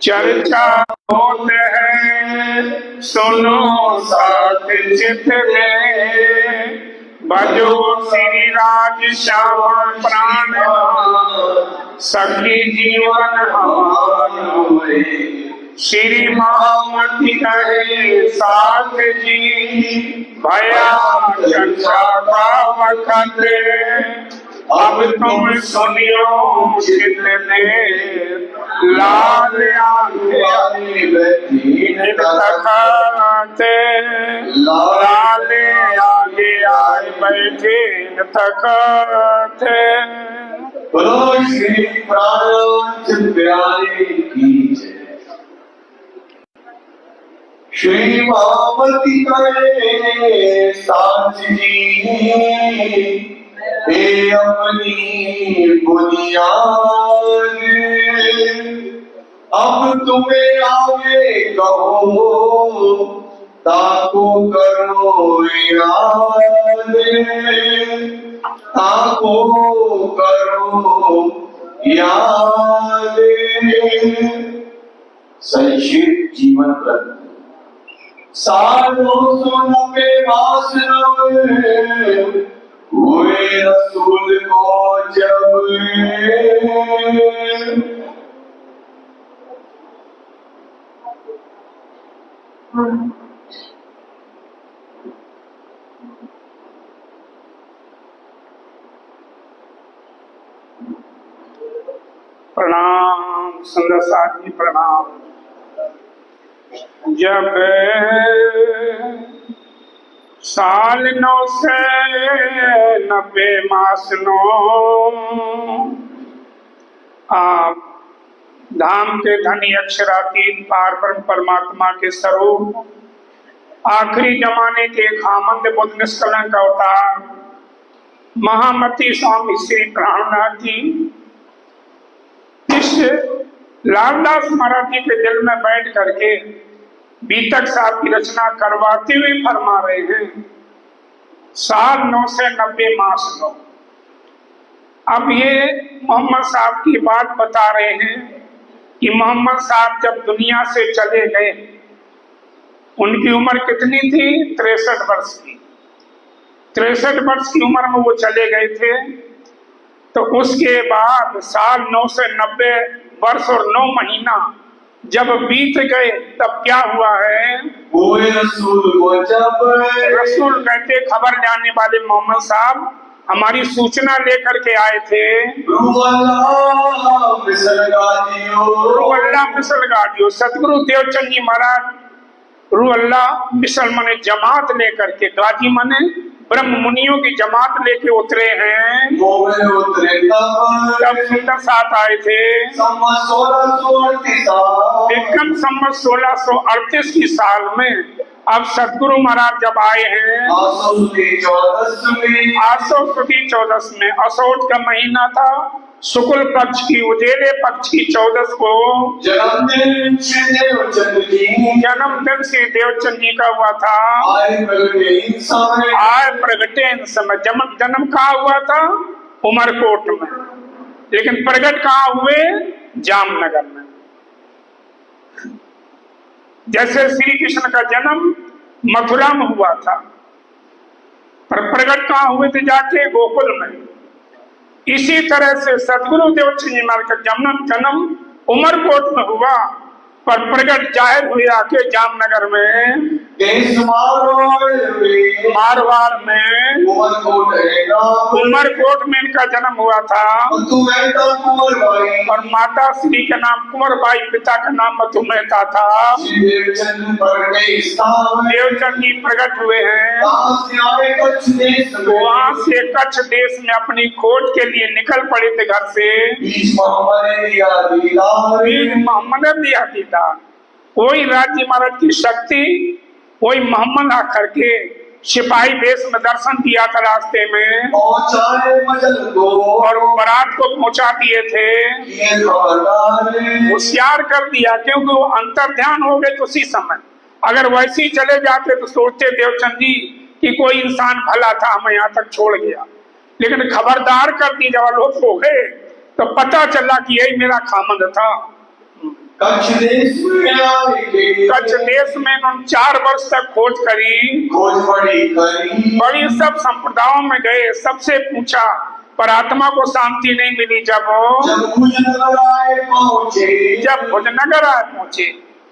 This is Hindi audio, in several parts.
चर्चा होत है सुनो साथ चित में, भजो श्री राज श्याम प्राण सखी जीवन हमारे। श्री महामती कहे साथ जी भया चर्चा का वखत, अब तुम सुनियो चित में लाल आगे तकते, लाल आगे आए बैठे तकते। बोलो श्री प्राण प्यारे की जय। श्री महामती करे साथ जी हे अपनी बुनियाद, अब तुम्हें आगे कहो ताको करो याद, ताको करो याद। संक्षिप्त जीवन वृत्त। सालों सुन पे वासना हुए रसूल को जब, प्रणाम सुंदर साथी प्रणाम। जब साल 990 मास नो आप धाम के धनी अक्षरातीत पार ब्रह्म परमात्मा के स्वरूप आखिरी जमाने के खामंद बुद्ध निष्कलंक अवतार महामती स्वामी श्री प्राणनाथ जी इस लालदास महाराज जी के दिल में बैठ करके बीतक साहब की रचना करवाते हुए फरमा रहे हैं। साल 990 मास नो। अब ये मोहम्मद साहब की बात बता रहे हैं कि मोहम्मद साहब जब दुनिया से चले गए उनकी उम्र कितनी थी? 63 वर्ष की। 63 वर्ष की उम्र में वो चले गए थे। तो उसके बाद साल 990 वर्ष और 9 महीना जब बीत गए तब क्या हुआ है? हुए रसूल को जब, रसूल कहते खबर जाने वाले मोहम्मद साहब हमारी सूचना लेकर के आए थे। रूअल्लाह मिसल गाजियो सतगुरु देवचंद जी महाराज रूअल्लाह मिसल मने जमात लेकर के, गाजी मने ब्रह्म मुनियों की जमात लेके उतरे हैं। उतरे तब सुंदर साथ आए थे। विक्रम संवत 1638 की साल में अब सतगुरु महाराज जब आए हैं आसो सुदी 14 में, असोट का महीना था, शुक्ल पक्ष की उजेले पक्ष की 14 को जन्मदिन श्री देवचंद जी का हुआ था। आए प्रगटे इन समय। जन्म कहाँ हुआ था? उमरकोट में, लेकिन प्रगट कहाँ हुए? जामनगर में। जैसे श्री कृष्ण का जन्म मथुरा में हुआ था, पर प्रगट कहाँ हुए थे? जाके गोकुल में। इसी तरह से सतगुरु देवचंद जी महाराज का जन्म उमरकोट में हुआ, पर प्रगट जाहिर हुए आके जामनगर में, मारवाड़ में, उमरकोट में इनका जन्म हुआ था। और माता श्री का नाम कुंवरबाई, पिता का नाम मधु मेहता था। देवचंद जी प्रकट हुए हैं। वहाँ से कच्छ देश में अपनी खोज के लिए निकल पड़े थे घर से। मोहम्मद ने दिया था वही राज्य महाराज की शक्ति, वही मोहम्मद आकर के सिपाही वेश में दर्शन दिया था रास्ते में, और बारात को पहुंचा दिए थे। होशियार कर दिया, क्योंकि वो अंतर ध्यान हो गए उसी समय। अगर वैसे ही चले जाते तो सोचते देवचंद जी कि कोई इंसान भला था, हमें यहाँ तक छोड़ गया। लेकिन खबरदार कर दी, जब लोग हो गए तो पता चला कि यही मेरा खामंद था। कच्छ देश में आए कच्छ देश में इन्होंने 4 वर्ष तक खोज करी, खोज बड़ी करी, बड़ी सब संप्रदायों में गए, सबसे पूछा, पर आत्मा को शांति नहीं मिली। जब भुजनगर आए पहुंचे,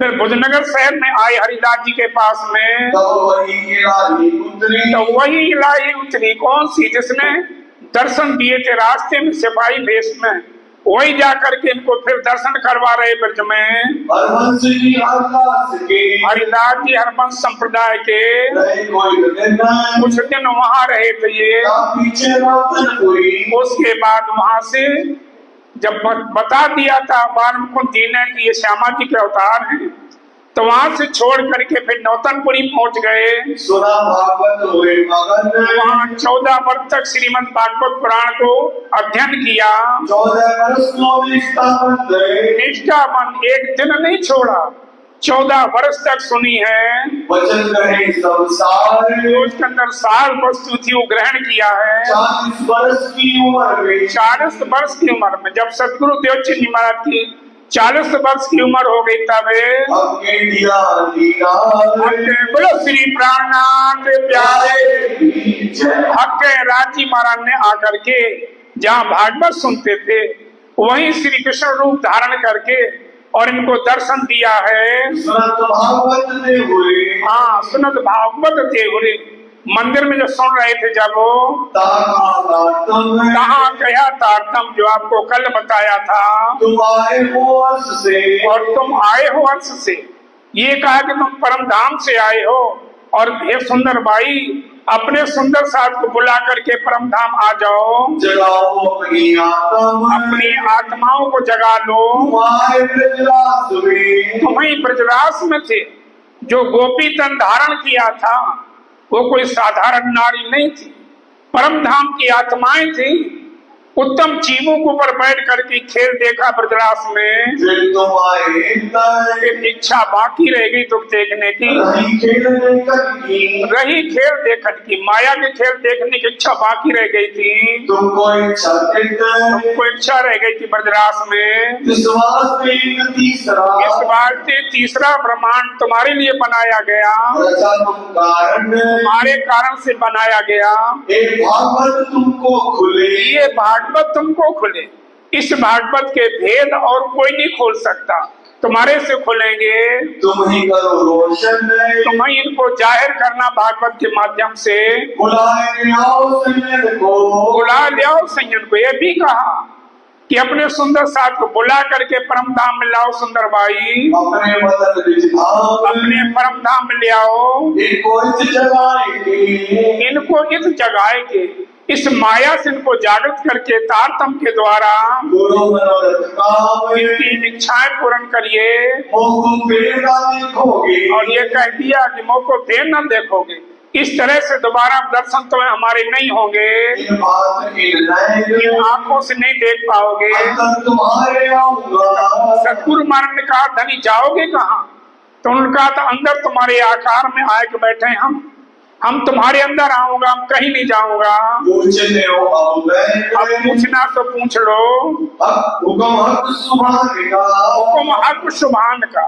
फिर भुजनगर शहर में आए हरिदास जी के पास में, तब वही इलाही उतरी, तो वही इलाही उतरी। कौन सी? जिसने दर्शन दिए थे रास्ते में सिपाही भेष में, वही जाकर के इनको फिर दर्शन करवा रहे ब्रज में। हरवंश जी हरिदास जी हरवंश संप्रदाय के कुछ दिन वहां रहे थे ये। उसके बाद वहां से जब बता दिया था वाल्मीकि ने कि ये श्यामा जी के अवतार हैं, तो वहां से छोड़ करके फिर नौतनपुरी पहुंच गए। सुना भागवत हुए मगन, वहां 14 वर्ष तक श्रीमद् भागवत पुराण को अध्ययन किया। 14 वर्ष निष्ठावन एक दिन नहीं छोड़ा, 14 वर्ष तक सुनी है। वचन कहे संसार, उसके अंदर सार वस्तु थी वो ग्रहण किया है। 40 वर्ष की उम्र में, 40 वर्ष की उम्र में जब सदगुरु देवचंद जी महाराज की 40 वर्ष की उम्र हो गई, तब बोलो श्री प्राणनाथ प्यारे हक राजी महाराज ने आकर के जहाँ भागवत सुनते थे वहीं श्री कृष्ण रूप धारण करके और इनको दर्शन दिया है। सुनत भागवत देहुरे, हाँ, सुनत भागवत देहुरे मंदिर में जो सुन रहे थे, जब कहाँ गया तारतम जो आपको कल बताया था, तुम आए हो अर्श से और तुम आए हो अर्श से। ये कहा कि तुम परम धाम से आए हो, और हे सुंदर बाई अपने सुंदर साथ को बुला करके परम धाम आ जाओ, जगाओ अपनी आत्माओं को जगा लो। तुम ही ब्रजरास में थे, जो गोपी तन धारण किया था वो कोई साधारण नारी नहीं थी, परम धाम की आत्माएं थी। उत्तम जीवों के ऊपर बैठ करके खेल देखा ब्रजरास में, फिर इच्छा बाकी रह गई तुम देखने की, रही खेल देखने की, माया के खेल देखने की इच्छा बाकी रह गई थी। तुमको इच्छा रह गई थी ब्रजरास में। इस बार से तीसरा ब्रह्मांड तुम्हारे लिए बनाया गया, तुम्हारे कारण से बनाया गया। तुमको खुले, ये भागवत तुमको खुले। इस भागवत के भेद और कोई नहीं खोल सकता, तुम्हारे से खुलेंगे। तुम ही करो रोशन, तुम ही इनको जाहिर करना भागवत के माध्यम से। बुला ले आओ संयम को। ये भी कहा कि अपने सुंदर साथ को बुला करके परम धाम में लाओ। सुंदर बाई अपने परम धाम में ले आओ। इनको इस जगाएंगे, इस माया से इनको जागृत करके तारतम के द्वारा इनकी इच्छाएं पूर्ण करिए। और ये कह दिया कि मुँह को फेर न देखोगे, इस तरह से दोबारा दर्शन तो हमारे नहीं होंगे, इन आंखों से नहीं देख पाओगे। सतगुरु महाराज ने कहा धनी जाओगे कहाँ? तो उन्होंने कहा था अंदर तुम्हारे आकार में आए के बैठे हम तुम्हारे अंदर आऊंगा, हम कहीं नहीं जाऊंगा। अब पूछना तो पूछ लो। हुक्म हक सुभान का।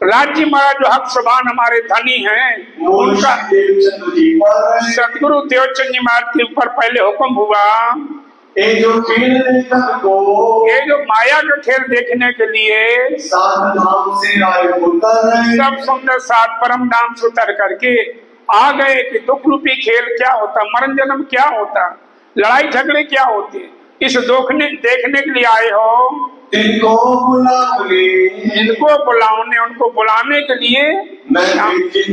राज्य महाराज जो हक सुभान हमारे धनी हैं, उनका सतगुरु देवचंद जी महाराज के ऊपर पहले हुक्म हुआ। ये जो माया का खेल देखने के लिए सब सुंदर सात परम धाम से उतर करके आ गए कि दुख रूपी खेल क्या होता, मरण जन्म क्या होता, लड़ाई झगड़े क्या होते, इस देखने के लिए आए हो। इनको बुलाने, उनको बुलाने के लिए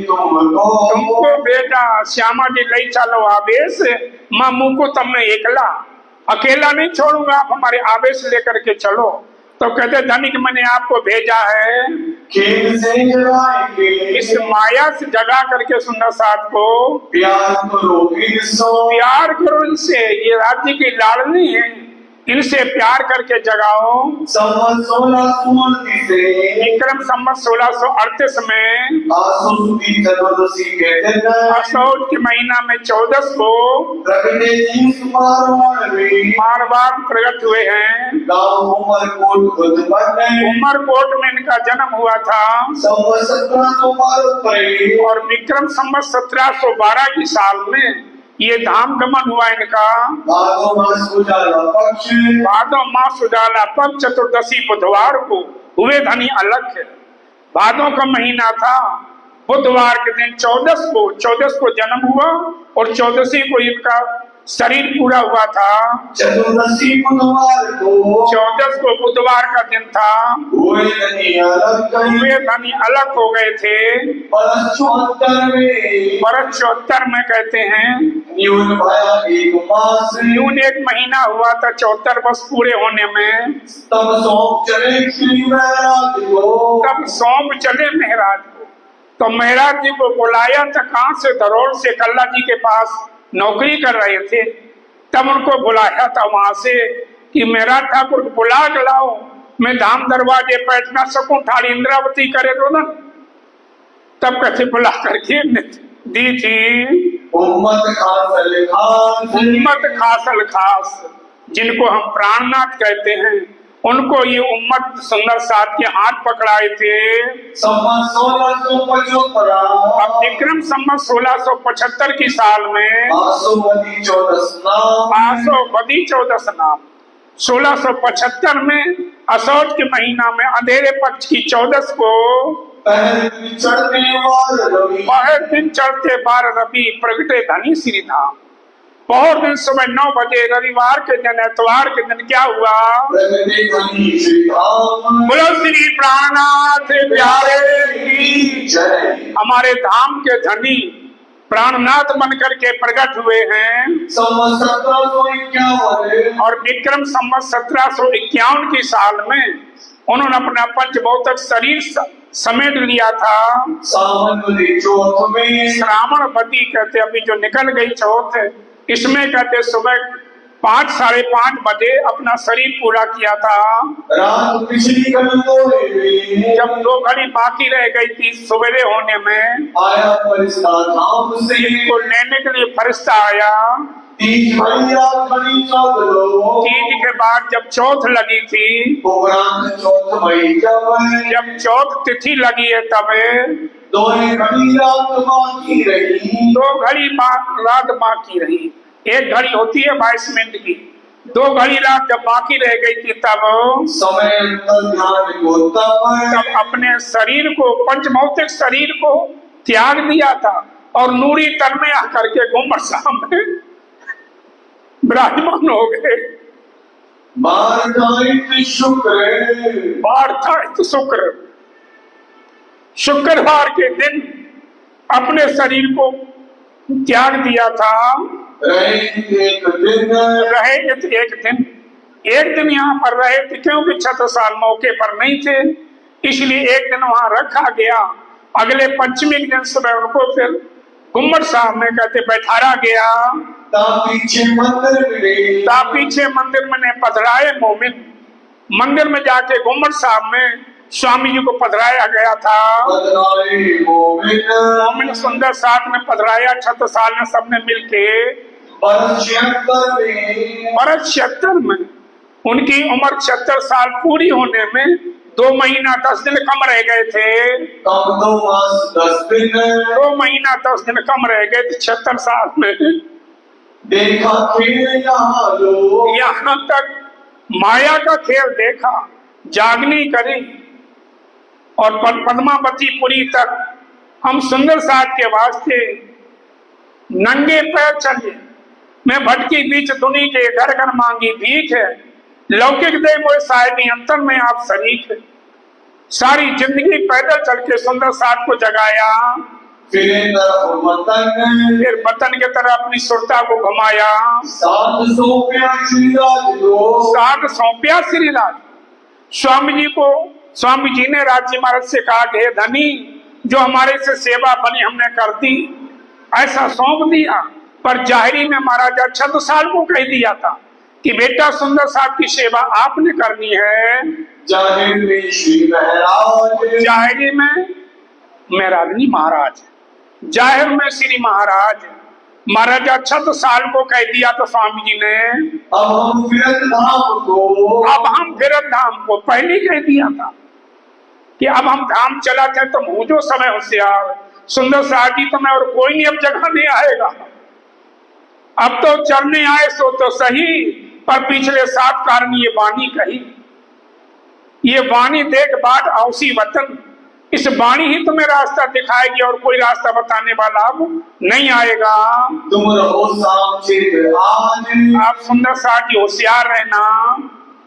तुमको भेजा। श्यामा जी ले चलो आवेश, मामू को तुमने एकला अकेला नहीं छोड़ूंगा, आप हमारे आवेश लेकर के चलो। तो कहते धनिक मैंने आपको भेजा है इस माया से जगा करके सुंदर साथ को प्यार करो इनसे। ये राज्य की लाडली है, इनसे प्यार करके जगाओ। संवत 1638 से विक्रम संवत 1638 में आसो सुदी चतुर्दशी के दिन असौज के महीना में 14 को प्रगटे जी मारवाड़ में मारवाड़ प्रकट हुए हैं। गांव उमरकोट उत्पन्न उमरकोट में इनका जन्म हुआ था। संवत 1712 और विक्रम संवत 1712 की साल में ये धाम गमन हुआ इनका। भादो मास उजाला पक्ष भादो मास उजाला पक्ष चतुर्दशी बुधवार को हुए धनी अलग है। भादों का महीना था, बुधवार के दिन 14 को जन्म हुआ और 14 को इनका शरीर पूरा हुआ था। चतुर्दशी बुधवार को 14 को बुधवार का दिन था। हुए धनी अलग हो गए थे। बरस 74 में बरस 74 में कहते हैं न्यून भाया एक मास न्यून एक महीना हुआ था 74 वर्ष पूरे होने में। तब सौंप चले श्री महाराज को तब सौंप चले महाराज को। तो महाराज जी को बुलाया था, कहाँ से? धरोल से। कल्ला जी के पास नौकरी कर रहे थे, तब उनको बुलाया था वहां से कि मेरा ठाकुर बुला के लाओ, मैं धाम दरवाजे बैठ ना सकूं, ठाड़ी इंद्रावती करे तो ना। तब कैसे बुला करके दी थी उम्मत खासल खास, जिनको हम प्राणनाथ कहते हैं, उनको ये उम्मत सुंदर साथ के हाथ पकड़ाए थे। संवत 1675 अब विक्रम संवत 1675 की साल में आसोवदी 14 नाम 1675 में असौज के महीना में अंधेरे पक्ष की 14 को पहले दिन चढ़ते बार रवि प्रगटे धनी श्री धाम। बहुत दिन सुबह 9 बजे रविवार के दिन, एतवार के दिन क्या हुआ? बोलो श्री प्राणनाथ प्यारे की जय। हमारे धाम के धनी प्राणनाथ बनकर के प्रकट हुए हैं। संवत 1751 और विक्रम संवत 1751 की साल में उन्होंने अपना पंचभौतिक शरीर समेट लिया था। सावनवती चौथ में श्रावणवती कहते, अभी जो निकल गई चौथ, इसमें कहते सुबह 5 साढ़े 5 बजे अपना शरीर पूरा किया था। रात पिछली जब 2 घड़ी बाकी रह गई थी सवेरे होने में, आया फरिश्ता धाम से को लेने के लिए फरिश्ता आया। तीज के बाद जब चौथ लगी थी, जब चौथ तिथि लगी है, तब 2 घड़ी रात बाकी रही। 2 घड़ी रात बाकी रही। 1 घड़ी होती है 22 मिनट की, 2 घड़ी रात जब बाकी रह गई थी, तब समय तब अपने शरीर को, पंचभौतिक शरीर को त्याग दिया था और नूरी तन में आकर के गुम्बद सामने विराजमान हो गए। शुक्रवार के दिन अपने शरीर को त्याग दिया था। रहे एक दिन यहाँ पर रहे थे, क्योंकि 6 साल मौके पर नहीं थे, इसलिए एक दिन वहां रखा गया। अगले पंचमी के दिन सुबह उनको फिर गुम्बद साहब में कहते बैठाया गया। पीछे मंदिर में पधराए मोमिन। मंदिर में जाके गुम्बद साहब में स्वामी जी को पधराया गया था। मोमिन सुंदर साथ में पधराया। 6 साल में सबने मिलके बरस 76 में उनकी उम्र 76 साल पूरी होने में 2 महीना 10 दिन कम रह गए थे। 2 महीना 10 दिन कम रह गए थे 76 साल में। देखा खेल यहाँ तक माया का खेल देखा, जागनी करी और पद्मावतीपुरी तक हम सुंदर साथ के वास्ते नंगे पैर चले। मैं भटकी बीच दुनी के घर घर मांगी भीख है, लौकिक दे मोए साहिबी अंतर में आप शरीक है। सारी जिंदगी पैदल चल के सुंदर साथ को जगाया, फिर वतन के तरह अपनी सुरता को घुमाया। 7 सौंपया श्रीराज। स्वामी जी को, स्वामी जी ने राज्य महाराज से कहा कि धनी, जो हमारे से सेवा बनी हमने कर दी, ऐसा सौंप दिया। पर जाहिरी में महाराजा 6 साल को कह दिया था कि बेटा सुंदर साहब की सेवा आपने करनी है। जाहिर में श्री महाराज, जाहिरी में मेहराजनी महाराज, जाहिर में श्री महाराज। महाराजा 6 साल को कह दिया तो स्वामी जी ने अब हम फिरत धाम को पहले कह दिया था कि अब हम धाम चला थे, तुम हो जो समय होशियार। सुंदर साहब जी तुम्हें और कोई नहीं अब जगह नहीं आएगा। अब तो चलने आए सो तो सही, पर पिछले 7 कारण ये वाणी कही। ये वाणी देख बाट औसी वतन, इस वाणी ही तुम्हें रास्ता दिखाएगी और कोई रास्ता बताने वाला अब नहीं आएगा। तुम रहो सामचेत आज, आप सुंदर साहब जी होशियार रहना।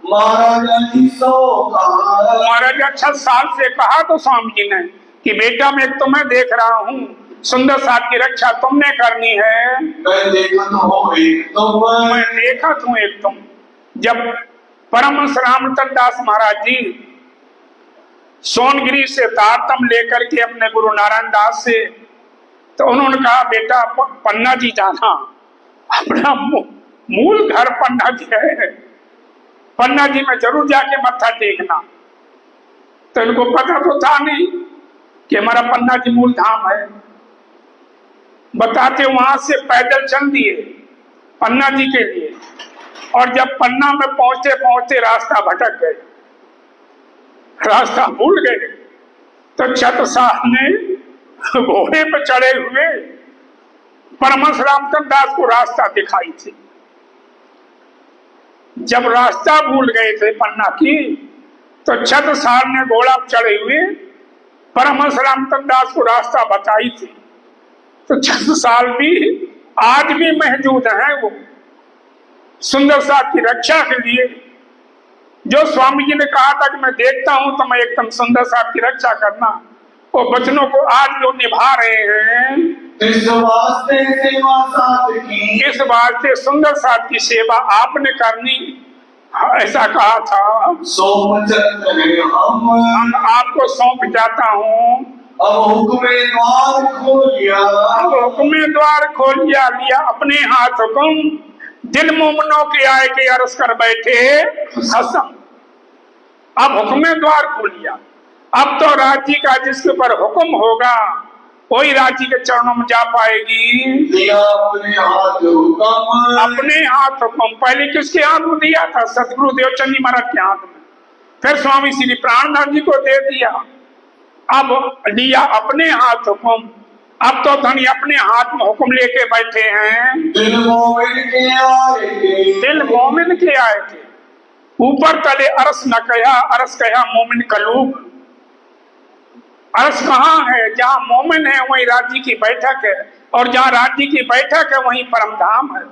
महाराजा जी सो कहा, महाराजा 6 साल से कहा तो स्वामी जी ने कि बेटा मैं तुम्हें देख रहा हूँ, सुंदर साहब की रक्षा तुमने करनी है। मैं देखा तो एक तुम। जब परमहंस रामचंद्र दास महाराज जी सोनगिरी से तारतम लेकर के अपने गुरु नारायण दास से, तो उन्होंने कहा बेटा पन्ना जी जाना, अपना मूल घर पन्ना जी है, पन्ना जी में जरूर जाके मत्था टेकना। तो इनको पता तो था नहीं कि हमारा पन्ना जी मूल धाम है। बताते वहां से पैदल चल दिए पन्ना जी के लिए, और जब पन्ना में पहुंचते पहुंचते रास्ता भटक गए, रास्ता भूल गए, तो छत्र साहब ने घोड़े पर चढ़े हुए परमहंस रामचंद्र दास को रास्ता दिखाई थी। जब रास्ता भूल गए थे पन्ना की, तो छत्र साहब ने घोड़ा पर चढ़े हुए परमहंस रामचंद्र दास को रास्ता बताई थी। तो 6 साल भी आज भी मौजूद है वो सुंदर साहब की रक्षा के लिए। जो स्वामी जी ने कहा था कि मैं देखता हूं तो मैं एकदम सुंदर साहब की रक्षा करना, वो वचनों को आज लोग निभा रहे हैं। इस वास्ते सेवा साथ की, इस वास्ते सुंदर साहब की सेवा आपने करनी, ऐसा कहा था। सौंप चलते हैं हम आपको सौंप जाता हूँ। अब हुक्मे द्वार खोलिया, हुक्मे द्वार खोलिया, लिया अपने हाथ हुक्म, दिल मोमनों के आए के अरस कर बैठे हसम। अब हुक्मे द्वार खोलिया, अब तो राज्य का जिसके ऊपर हुक्म होगा वही राज्य के चरणों में जा पाएगी। दिया अपने हाथ हुक्म, अपने हाथ हुक्म पहले किसके हाथ में दिया था? सतगुरु देवचंदी महाराज के हाथ में, फिर स्वामी श्री प्राणनाथ जी को दे दिया। अब लिया अपने हाथ हुक्म, अब तो धनी अपने हाथ में हुक्म लेके बैठे हैं। दिल मोमिन के आए थे, दिल मोमिन के आए थे, ऊपर तले अरस न कहा, अरस कहा मोमिन कलूब। अरस कहाँ है? जहाँ मोमिन है वहीं राज्य की बैठक है, और जहाँ राज्य की बैठक है वहीं परम धाम है।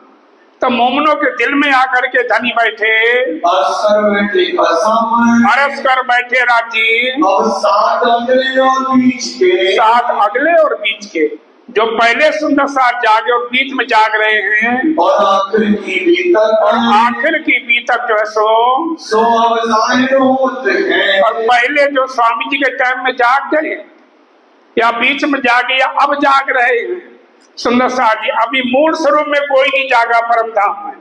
तो मोमिनों के दिल में आकर के धनी बैठे, अरस कर बैठे राज्य। अब 7 अगले और बीच के, 7 अगले और बीच के, जो पहले सुंदर साथ जागे और बीच में जाग रहे हैं, और आखिर की बीतक, और आखिर की बीतक जो है सो अब जाहिर होते हैं। और पहले जो स्वामी जी के टाइम में जाग गए या बीच में जागे या अब जाग रहे हैं सुंदर साथ जी, अभी मूल स्वरूप में कोई नहीं जागा परम धाम में।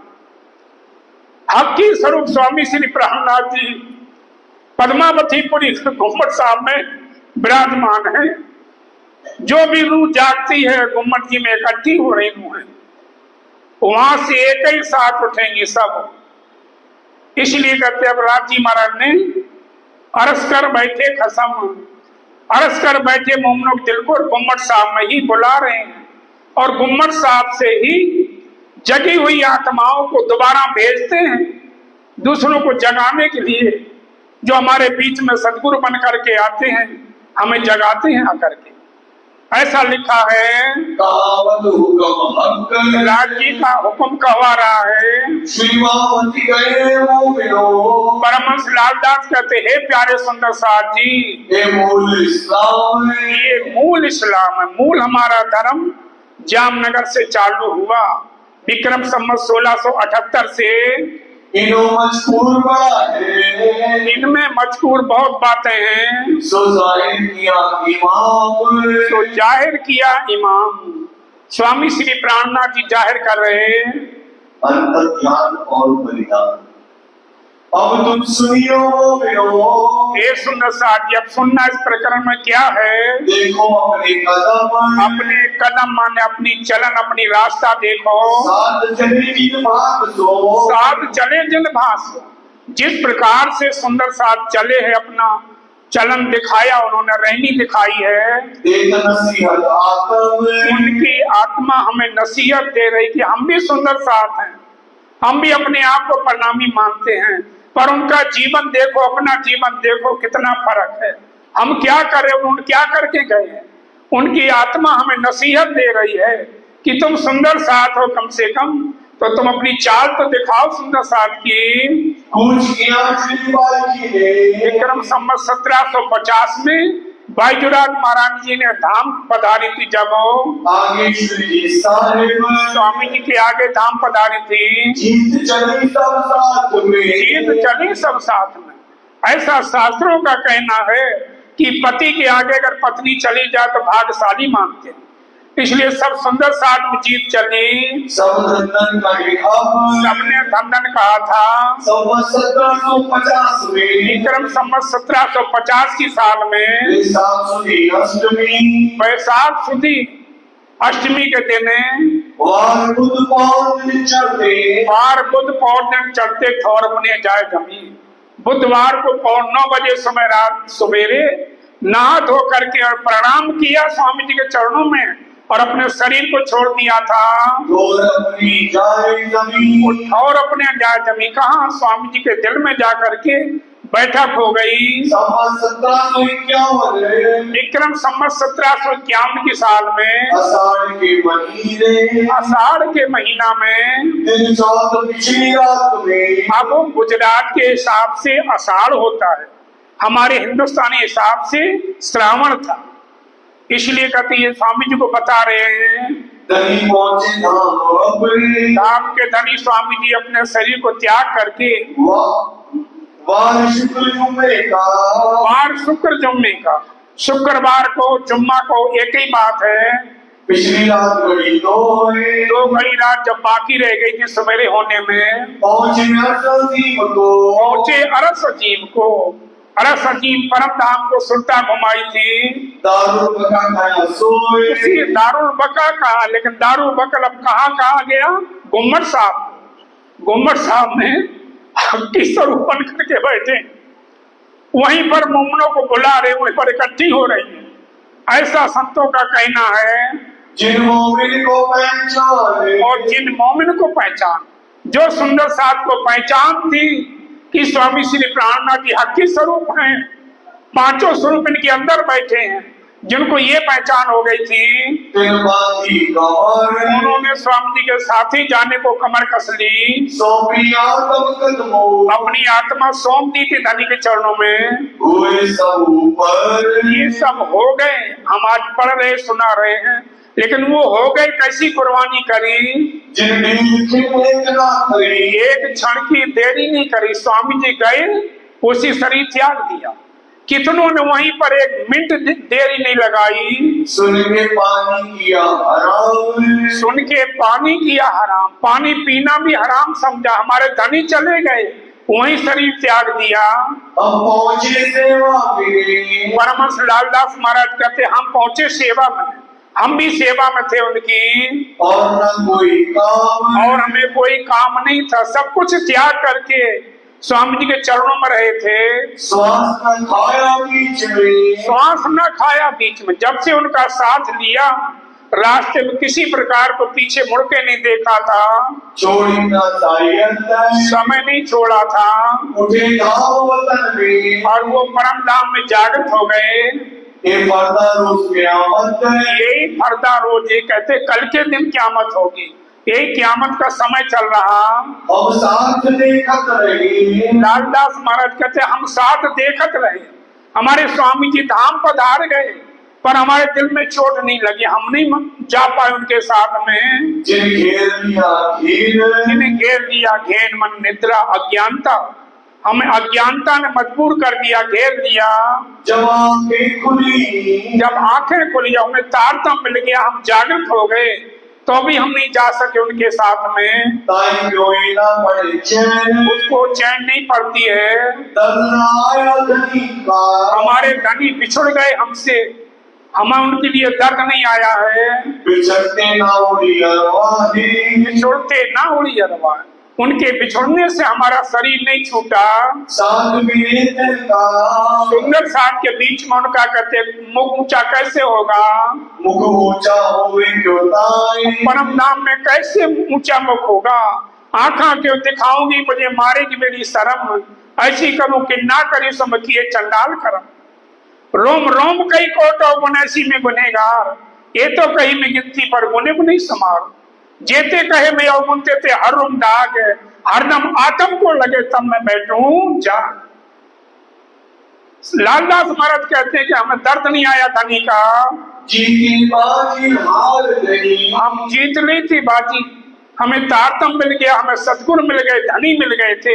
हकी स्वरूप स्वामी श्री प्रहलाद जी पद्मावतीपुरी गुम्मट साहब में विराजमान है। जो भी रूह जागती है गुम्मट जी में इकट्ठी हो रही रूह है, वहां से एक ही साथ उठेंगी सब। इसलिए कहते अब राजी महाराज ने अरस कर बैठे खसम, अरस कर बैठे मोमनों के दिल को गुम्मट साहब में ही बुला रहे हैं, और गुम्मट साहब से ही जगी हुई आत्माओं को दोबारा भेजते हैं दूसरों को जगाने के लिए। जो हमारे बीच में सदगुरु बन करके आते हैं, हमें जगाते हैं आकर के। ऐसा लिखा है, राज्य का हुक्म कहवा रहा है। परमहंस लालदास कहते हैं प्यारे सुंदर साथ जी, ये मूल इस्लाम है। मूल हमारा धर्म जामनगर से चालू हुआ, विक्रम संवत 1678 से। इनमें मजकूर बहुत बातें हैं, सो जाहिर किया इमाम। स्वामी श्री प्राणनाथ जी जाहिर कर रहे हैं अंतर्ध्यान और बलिदान। अब तुम सुनियो विनो, ये सुंदर साथी, अब सुनना इस प्रकरण में क्या है। देखो अपने कदम माने अपनी चलन, अपनी रास्ता देखो। साथ चले जिन भाग सो, साथ चले जिन भाग। जिस प्रकार से सुंदर साथ चले हैं, अपना चलन दिखाया उन्होंने, रहनी दिखाई है। देख नसीहत आत्म, उनकी आत्मा हमें नसीहत दे रही कि हम भी सुंदर साथ हैं, हम भी अपने आप को परिणामी मानते हैं, पर उनका जीवन देखो, अपना जीवन देखो, कितना फर्क है। हम क्या करें, उन्होंने क्या करके गए हैं। उनकी आत्मा हमें नसीहत दे रही है कि तुम सुंदर साथ हो, कम से कम तो तुम अपनी चाल तो दिखाओ सुंदर साथ की। कुछ किया विक्रम संवत 1750 में बाईजुराग महाराज जी ने धाम पधारी थी। जब आगे श्री साहिब स्वामी जी के आगे धाम पधारी थी, जीत चली सब साथ में, जीत चली सब साथ में। ऐसा शास्त्रों का कहना है कि पति के आगे अगर पत्नी चली जाए तो भाग्यशाली मानते हैं। इसलिए सब सुंदर साथ में जीत चली। सब धंधन सबने धंधन कहा था। 1750 में विक्रम संवत 1750 की साल में वैशाख सुदी अष्टमी के दिन वार बुध पौर्णिमा चढ़ते ठौर बने जाए जमी। बुधवार को 9 बजे समय रात सवेरे नहा धो करके और प्रणाम किया स्वामी जी के चरणों में और अपने शरीर को छोड़ दिया था। और अपनी जाए जमी कहा, स्वामी जी के दिल में जा करके बैठक हो गई। विक्रम संवत 1751 की साल में आषाढ़ के महीना में, अब गुजरात के हिसाब से आषाढ़ होता है, हमारे हिंदुस्तानी हिसाब से श्रावण था। इसलिए कहते ये स्वामी जी को बता रहे हैं, धाम के धनी स्वामी जी अपने शरीर को त्याग करके वार शुक्र जुम्मे का, शुक्रवार को जुम्मा को एक ही बात है। पिछली रात घड़ी 2 घड़ी रात जब बाकी रह गई थी सवेरे होने में, पहुंचे अरस अजीम को। अरस अजीम परम धाम को सुल्ता घुमाई थी। दारुल बका कहा, लेकिन दारुल बकल अब कहा गया, गुम्मट साहब में हक्की स्वरूप बन करके बैठे, वहीं पर मोमनों को बुला रहे, वहीं पर इकट्ठी हो रही है। ऐसा संतों का कहना है। जिन मोमिन को पहचान, और जिन मोमिन को पहचान, जो सुंदर साथ को पहचान थी कि स्वामी श्री प्राणनाथ जी हक्की स्वरूप हैं, 5 स्वरूप इनके अंदर बैठे हैं, जिनको ये पहचान हो गई थी, उन्होंने स्वामी जी के साथ ही जाने को कमर कस ली। अपनी आत्मा सौंप दी थी धनी के चरणों में। ये सब हो गए, हम आज पढ़ रहे सुना रहे हैं, लेकिन वो हो गए कैसी कुर्बानी करी, एक क्षण की देरी नहीं करी। स्वामी जी गए, उसी शरीर त्याग दिया। कितनों ने वहीं पर 1 मिनट देरी नहीं लगाई। सुन के पानी किया हराम, पानी पीना भी हराम समझा। हमारे धनी चले गए, वहीं शरीर त्याग दिया। पहुंचे सेवा में, परमहंस लालदास महाराज कहते हम पहुंचे सेवा में, हम भी सेवा में थे उनकी, और न कोई काम, और हमें कोई काम नहीं था। सब कुछ त्याग करके स्वामी जी के चरणों में रहे थे। श्वास न खाया बीच में। जब से उनका साथ लिया, रास्ते में किसी प्रकार को पीछे मुड़ के नहीं देखा था, समय नहीं छोड़ा था, और वो परम धाम में जागृत हो गए। यही फरदा रोज, ये कहते कल के दिन क़यामत होगी, यही क़यामत का समय चल रहा। अब साथ देखत रहे, लालदास महाराज कहते हम साथ देखत रहे। हमारे स्वामी जी धाम पधार गए, पर हमारे दिल में चोट नहीं लगी, हम नहीं जा पाए उनके साथ में। जिन्हें घेर लिया घेर मन निद्रा अज्ञानता, हमें अज्ञानता ने मजबूर कर दिया, घेर दिया। जब आंखें खुली, हमें तारतम्य मिल गया, हम जागृत हो गए, तो तो भी हम नहीं जा सके उनके साथ में। ताई कोई ना पड़े चैन, उसको चैन नहीं पड़ती है। दर्द आया धनी का, हमारे धनी बिछुड़ गए हमसे, हमें उनके लिए दर्द नहीं आया है। बिछड़ते ना उड़ी अरवाही, बिछुड़ते ना उड़ी अरवा, उनके बिछुड़ने से हमारा शरीर नहीं छूटा। साथ भी का, सुंदर साथ के बीच में उनका कहते मुख ऊंचा कैसे होगा, मुख ऊंचा होवे क्यों ताई, परम धाम में कैसे ऊंचा मुख होगा। आंखा क्यों दिखाऊंगी मुझे मारेगी मेरी शर्म, ऐसी करूं कि ना करी सम किए चंडाल करम। रोम रोम कई कोटो गुनैसी में गुनेगार, ये तो कहीं में गिनती पर गुने नहीं समार। जेते कहे मैं अवगुनते थे हर रूम दाग, हरदम आत्म को लगे तब मैं बैठूं जाग। लालदास महाराज कहते हैं कि हमें दर्द नहीं आया धनी का, जीती बाजी हार गई, हम जीत ली थी बाजी। हमें तारतम मिल गया, हमें सदगुरु मिल गए, धनी मिल गए थे,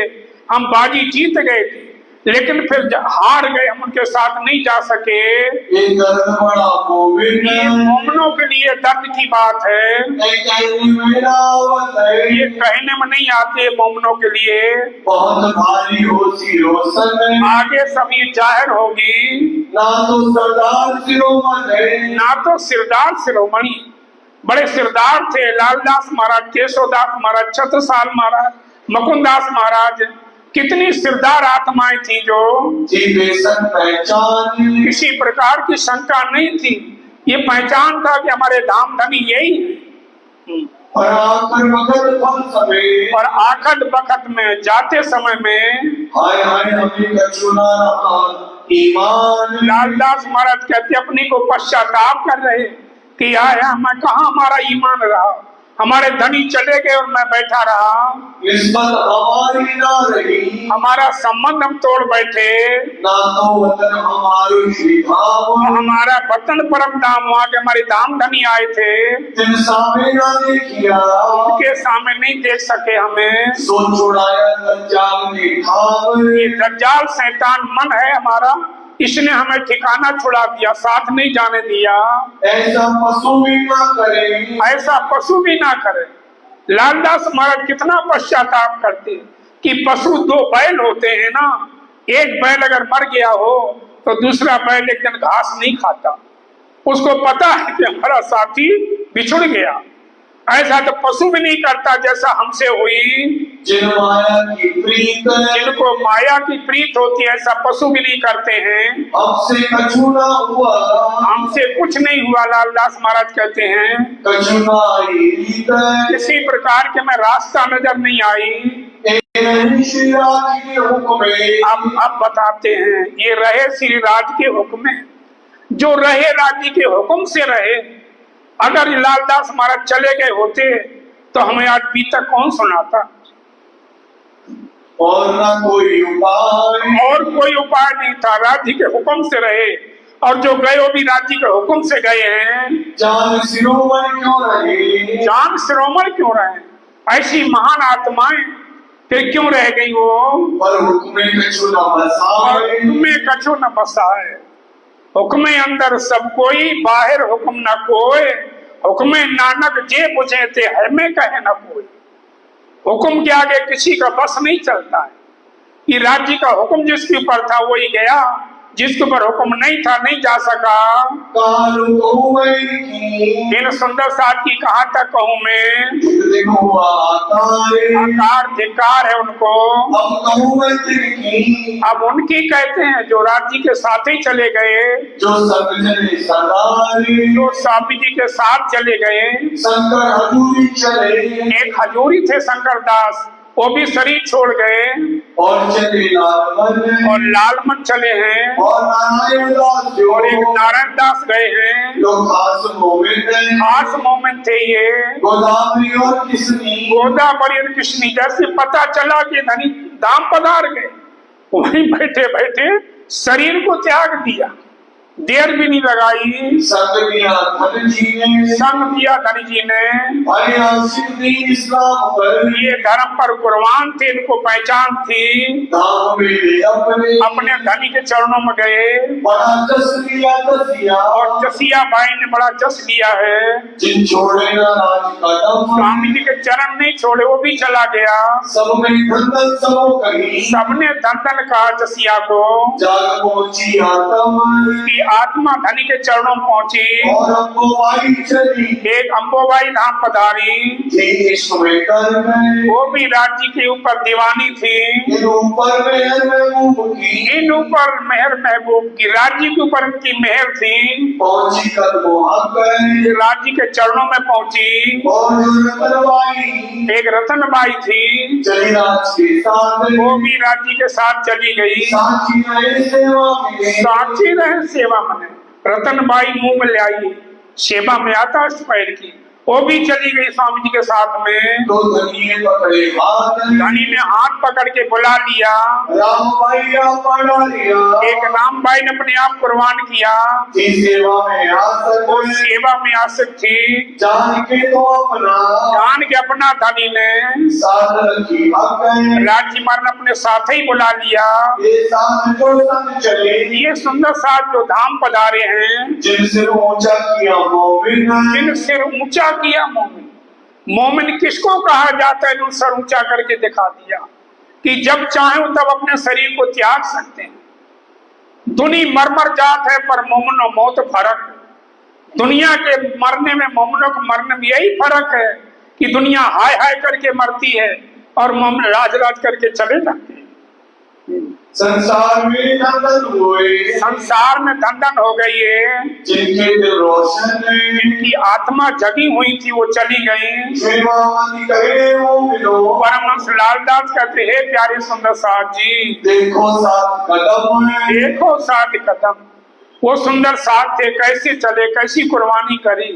हम बाजी जीत गए थे। लेकिन फिर हार गए, हम उनके साथ नहीं जा सके। ये दर्द बड़ा मोमिन, ये मोमनों के लिए दर्द की बात है, ये कहने में नहीं आते मोमनों के लिए। बहुत भारी हो सिरोसन, आगे सब ये जाहिर होगी। ना तो सरदार शिरोमणि, ना तो सिरदार शिरोमणि, बड़े सिरदार थे लालदास महाराज, केशवदास महाराज, छत्रसाल महाराज, मुकुंदास महाराज, कितनी सिरदार आत्माएं थी जो पहचान, किसी प्रकार की शंका नहीं थी। ये पहचान था कि हमारे धाम धनी यही है। और आखिर वक्त में जाते समय में हाय हाय हमें कछुना रहा ईमान, लालदास महाराज कहते अपनी को पश्चाताप कर रहे कि आया मैं कहा हमारा ईमान रहा, हमारे धनी चले गए और मैं बैठा रहा, निस्बत हमारी ना रही, हमारा संबंध हम तोड़ बैठे, ना तो वतन हमारी श्री धाम, हमारा वतन परम धाम, वहाँ के हमारे धाम धनी आए थे, जिन सामने ना देखिया, उनके सामने नहीं देख सके हमें। सो छुड़ाया दज्जाल ने ठाम, ये दज्जाल शैतान मन है हमारा, इसने हमें ठिकाना छुड़ा दिया, साथ नहीं जाने दिया। ऐसा पशु भी ना करे, ऐसा पशु भी ना करे। लालदास महाराज कितना पश्चाताप करते कि पशु दो बैल होते हैं ना, एक बैल अगर मर गया हो तो दूसरा बैल एक दिन घास नहीं खाता, उसको पता है कि हमारा साथी बिछुड़ गया। ऐसा तो पशु भी नहीं करता जैसा हमसे हुई, जिनको माया की प्रीत होती है, ऐसा पशु भी नहीं करते हैं। हमसे कछुना हुआ, हमसे कुछ नहीं हुआ। लालदास महाराज कहते हैं किसी प्रकार के मैं रास्ता नजर नहीं आई। अब बताते हैं, ये रहे श्री राज के हुक्म में, जो रहे राज्य के हुक्म से रहे। अगर लालदास महाराज चले गए होते तो हमें आज बीतक कौन सुनाता। और ना कोई उपाय, और कोई उपाय नहीं था, राज्य के हुक्म से रहे, और जो गए वो भी राज्य के हुक्म से गए हैं। जान शिरोमणि क्यों रहे, जान शिरोमणि क्यों रहे, ऐसी महान आत्माएं फिर क्यों रह गई वो। और हुक्मे कछु न बसाए, हुक्मे कछु न बसाए, हुक्मे अंदर सब कोई, बाहर हुक्म न कोई। हुक्मे नानक जे बुझे थे हमें कहे न कोई। हुक्म के आगे किसी का बस नहीं चलता है। कि राज्य का हुक्म जिसके ऊपर था वही गया, जिसके ऊपर हुक्म नहीं था नहीं जा सका। इन सुंदर साथ की कहा तक कहूँ मैं, आकार धिकार है उनको। अब उनकी कहते हैं जो राज्य के साथ ही चले गए, जो स्वामी जी के साथ चले गए। शंकर हजूरी चले, एक हजूरी थे शंकर दास, वो भी शरीर छोड़ गए। और चले लालमन, और लालमन चले हैं। और नारायण दास, और एक नारायण दास गए हैं, जो खास मोमिन थे। खास मोमिन थे ये, गोदावरी और किशनी, गोदावरी और किशनी। जैसे पता चला कि धनी धाम पधार गए, वहीं बैठे बैठे शरीर को त्याग दिया। देर भी नहीं लगाई, संग दिया धन जी ने, संग दिया धनी जी ने। अरे आशिक दीन इस्लाम पर, ये धर्म पर कुर्बान थे, इनको पहचान थी। धाम मेरे अपने धनी के चरणों में गए, बड़ा जस लिया तसिया, और जसिया भाई ने बड़ा जस लिया है। जिन छोड़े ना राज कदम, स्वामी जी के चरण नहीं छोड़े, वो भी चला गया। सब में धंधन सबो कही, सबने धन कहा जसिया को। जाग पहुंची आत्म, की आत्मा धनी के चरणों में पहुंची, और अम्बोबाई चली, एक अम्बोबाई धाम पधारी। थी इश्क में कर में, वो भी राज्य के ऊपर दीवानी थी। इन ऊपर मेहर महबूब की, इन ऊपर मेहर महबूब की, राज्य के ऊपर उनकी मेहर थी। पहुंची कदमों हक गए, राज्य के चरणों में पहुंची। और जो रतनबाई, एक रतनबाई थी, चली राज के साथ, वो भी राज्य के साथ चली गई। साची रहे सेवा में, साची रहे सेवा में। रतनबाई मुंह में ले आई, सेवा में आता पैर की, वो भी चली गई स्वामी जी के साथ में। तो धनी पकड़े हाथ, धनी ने हाथ पकड़ के बुला लिया। राम भाई आप पढ़ा लिया, एक राम भाई ने अपने आप कुर्बान किया। थी सेवा में आसक्त, वो सेवा में आसक्त थी। जान के तो अपना, जान के अपना धनी ने साथ रखी हक गए, राज्य मरण अपने साथ ही बुला लिया। ये साथ जो संग चले, ये सुंदर साथ जो धाम पधारे हैं, जिनसे ऊंचा किया मोमिन, जिन सिर ऊंचा किया मोमिन। मोमिन किसको कहा जाता है? जो सर ऊंचा करके दिखा दिया कि जब चाहे तब अपने शरीर को त्याग सकते हैं। दुनी मर जात है, पर मोमिन और मौत फर्क है। दुनिया के मरने में मोमिनों के मरने में यही फर्क है कि दुनिया हाय हाय करके मरती है और मोमिन राज राज करके चले जाते हैं। संसार में धन हुए, संसार में धन हो गई है। जिनके दिल रोशन है, जिनकी आत्मा जगी हुई थी वो चली गई। सेवावती कहे वो मिलो, परमहंस लालदास कहते हैं, प्यारे सुंदर साथ जी, देखो साथ कदम है, देखो साथ कदम। वो सुंदर साथ थे, कैसे चले, कैसी कुर्बानी करी,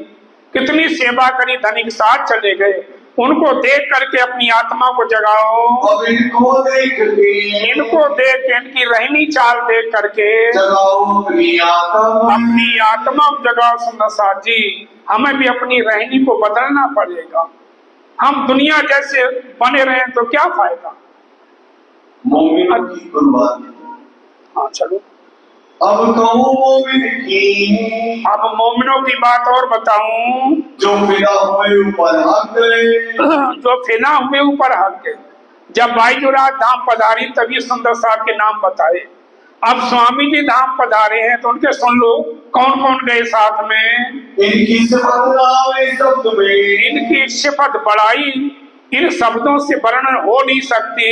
कितनी सेवा करी, धनी के साथ चले गए। उनको देख करके अपनी आत्मा को जगाओ। अब इनको देख के, इनको देख के, इनकी रहनी चाल देख करके जगाओ अपनी आत्मा, अपनी आत्मा को जगाओ। सुंदर साथ जी, हमें भी अपनी रहनी को बदलना पड़ेगा। हम दुनिया जैसे बने रहे तो क्या फायदा। मोमिनों की कुर्बानी। हाँ चलो, अब कहूँ मोमिन की, अब मोमिनों की बात और बताऊं, जो फिदा हुए ऊपर हक गए, जो फिना हुए ऊपर हक गए। जब बाईजुराज धाम पधारी तभी सुंदर साहब के नाम बताए। अब स्वामी जी धाम पधारे हैं तो उनके सुन लो, कौन कौन गए साथ में। इनकी सिफत नावे शब्द में, इनकी सिफत बढ़ाई, इन शब्दों से वर्णन हो नहीं सकती।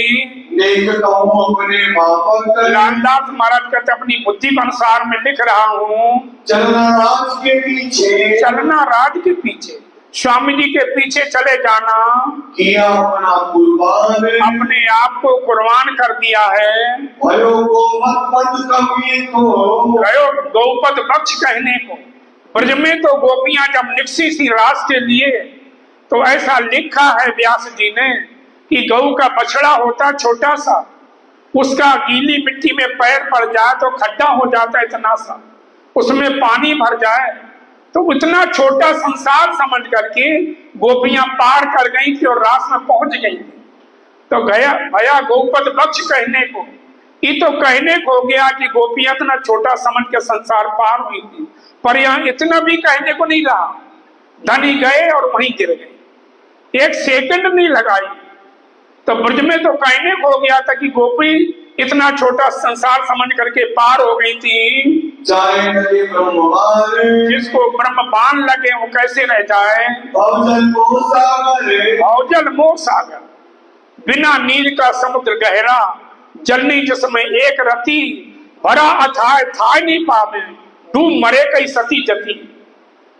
नेक कहूँ अपने माफक, लालदास महाराज कहते अपनी बुद्धि के अनुसार मैं लिख रहा हूँ। चलना राज के पीछे, चलना राज के पीछे, स्वामी जी के पीछे चले जाना। किया अपना कुर्बान, अपने आप को कुर्बान कर दिया है। भयो को मत पद कभी को, गयो गौपद बख्श कहने को। ब्रज में तो गोपियां जब निकसी सी रास के लिए, तो ऐसा लिखा है व्यास जी ने कि गऊ का बछड़ा होता छोटा सा, उसका गीली मिट्टी में पैर पड़ जाए तो खड्डा हो जाता इतना सा, उसमें पानी भर जाए तो इतना छोटा संसार समझ करके गोपियां पार कर गई थी और रास में पहुंच गई थी। तो गया भया गौपद बख्श कहने को, ये तो कहने को हो गया कि गोपियां इतना छोटा समझ के संसार पार हुई थी, पर यहाँ इतना भी कहने को नहीं रहा। धनी गए और वहीं गिर गए, एक सेकंड नहीं लगाई। तो ब्रज में तो कहने को हो गया था कि गोपी इतना छोटा संसार समझ करके पार हो गई थी। जाए नदी ब्रह्मवान, जिसको ब्रह्म बाण लगे वो कैसे रह जाए। भवजल मोह सागर, भवजल मोह सागर, बिना नीर का समुद्र गहरा, जलनी जिसमें एक रति, भरा अथाय थाय नहीं पावे, डूब मरे कई सती जती।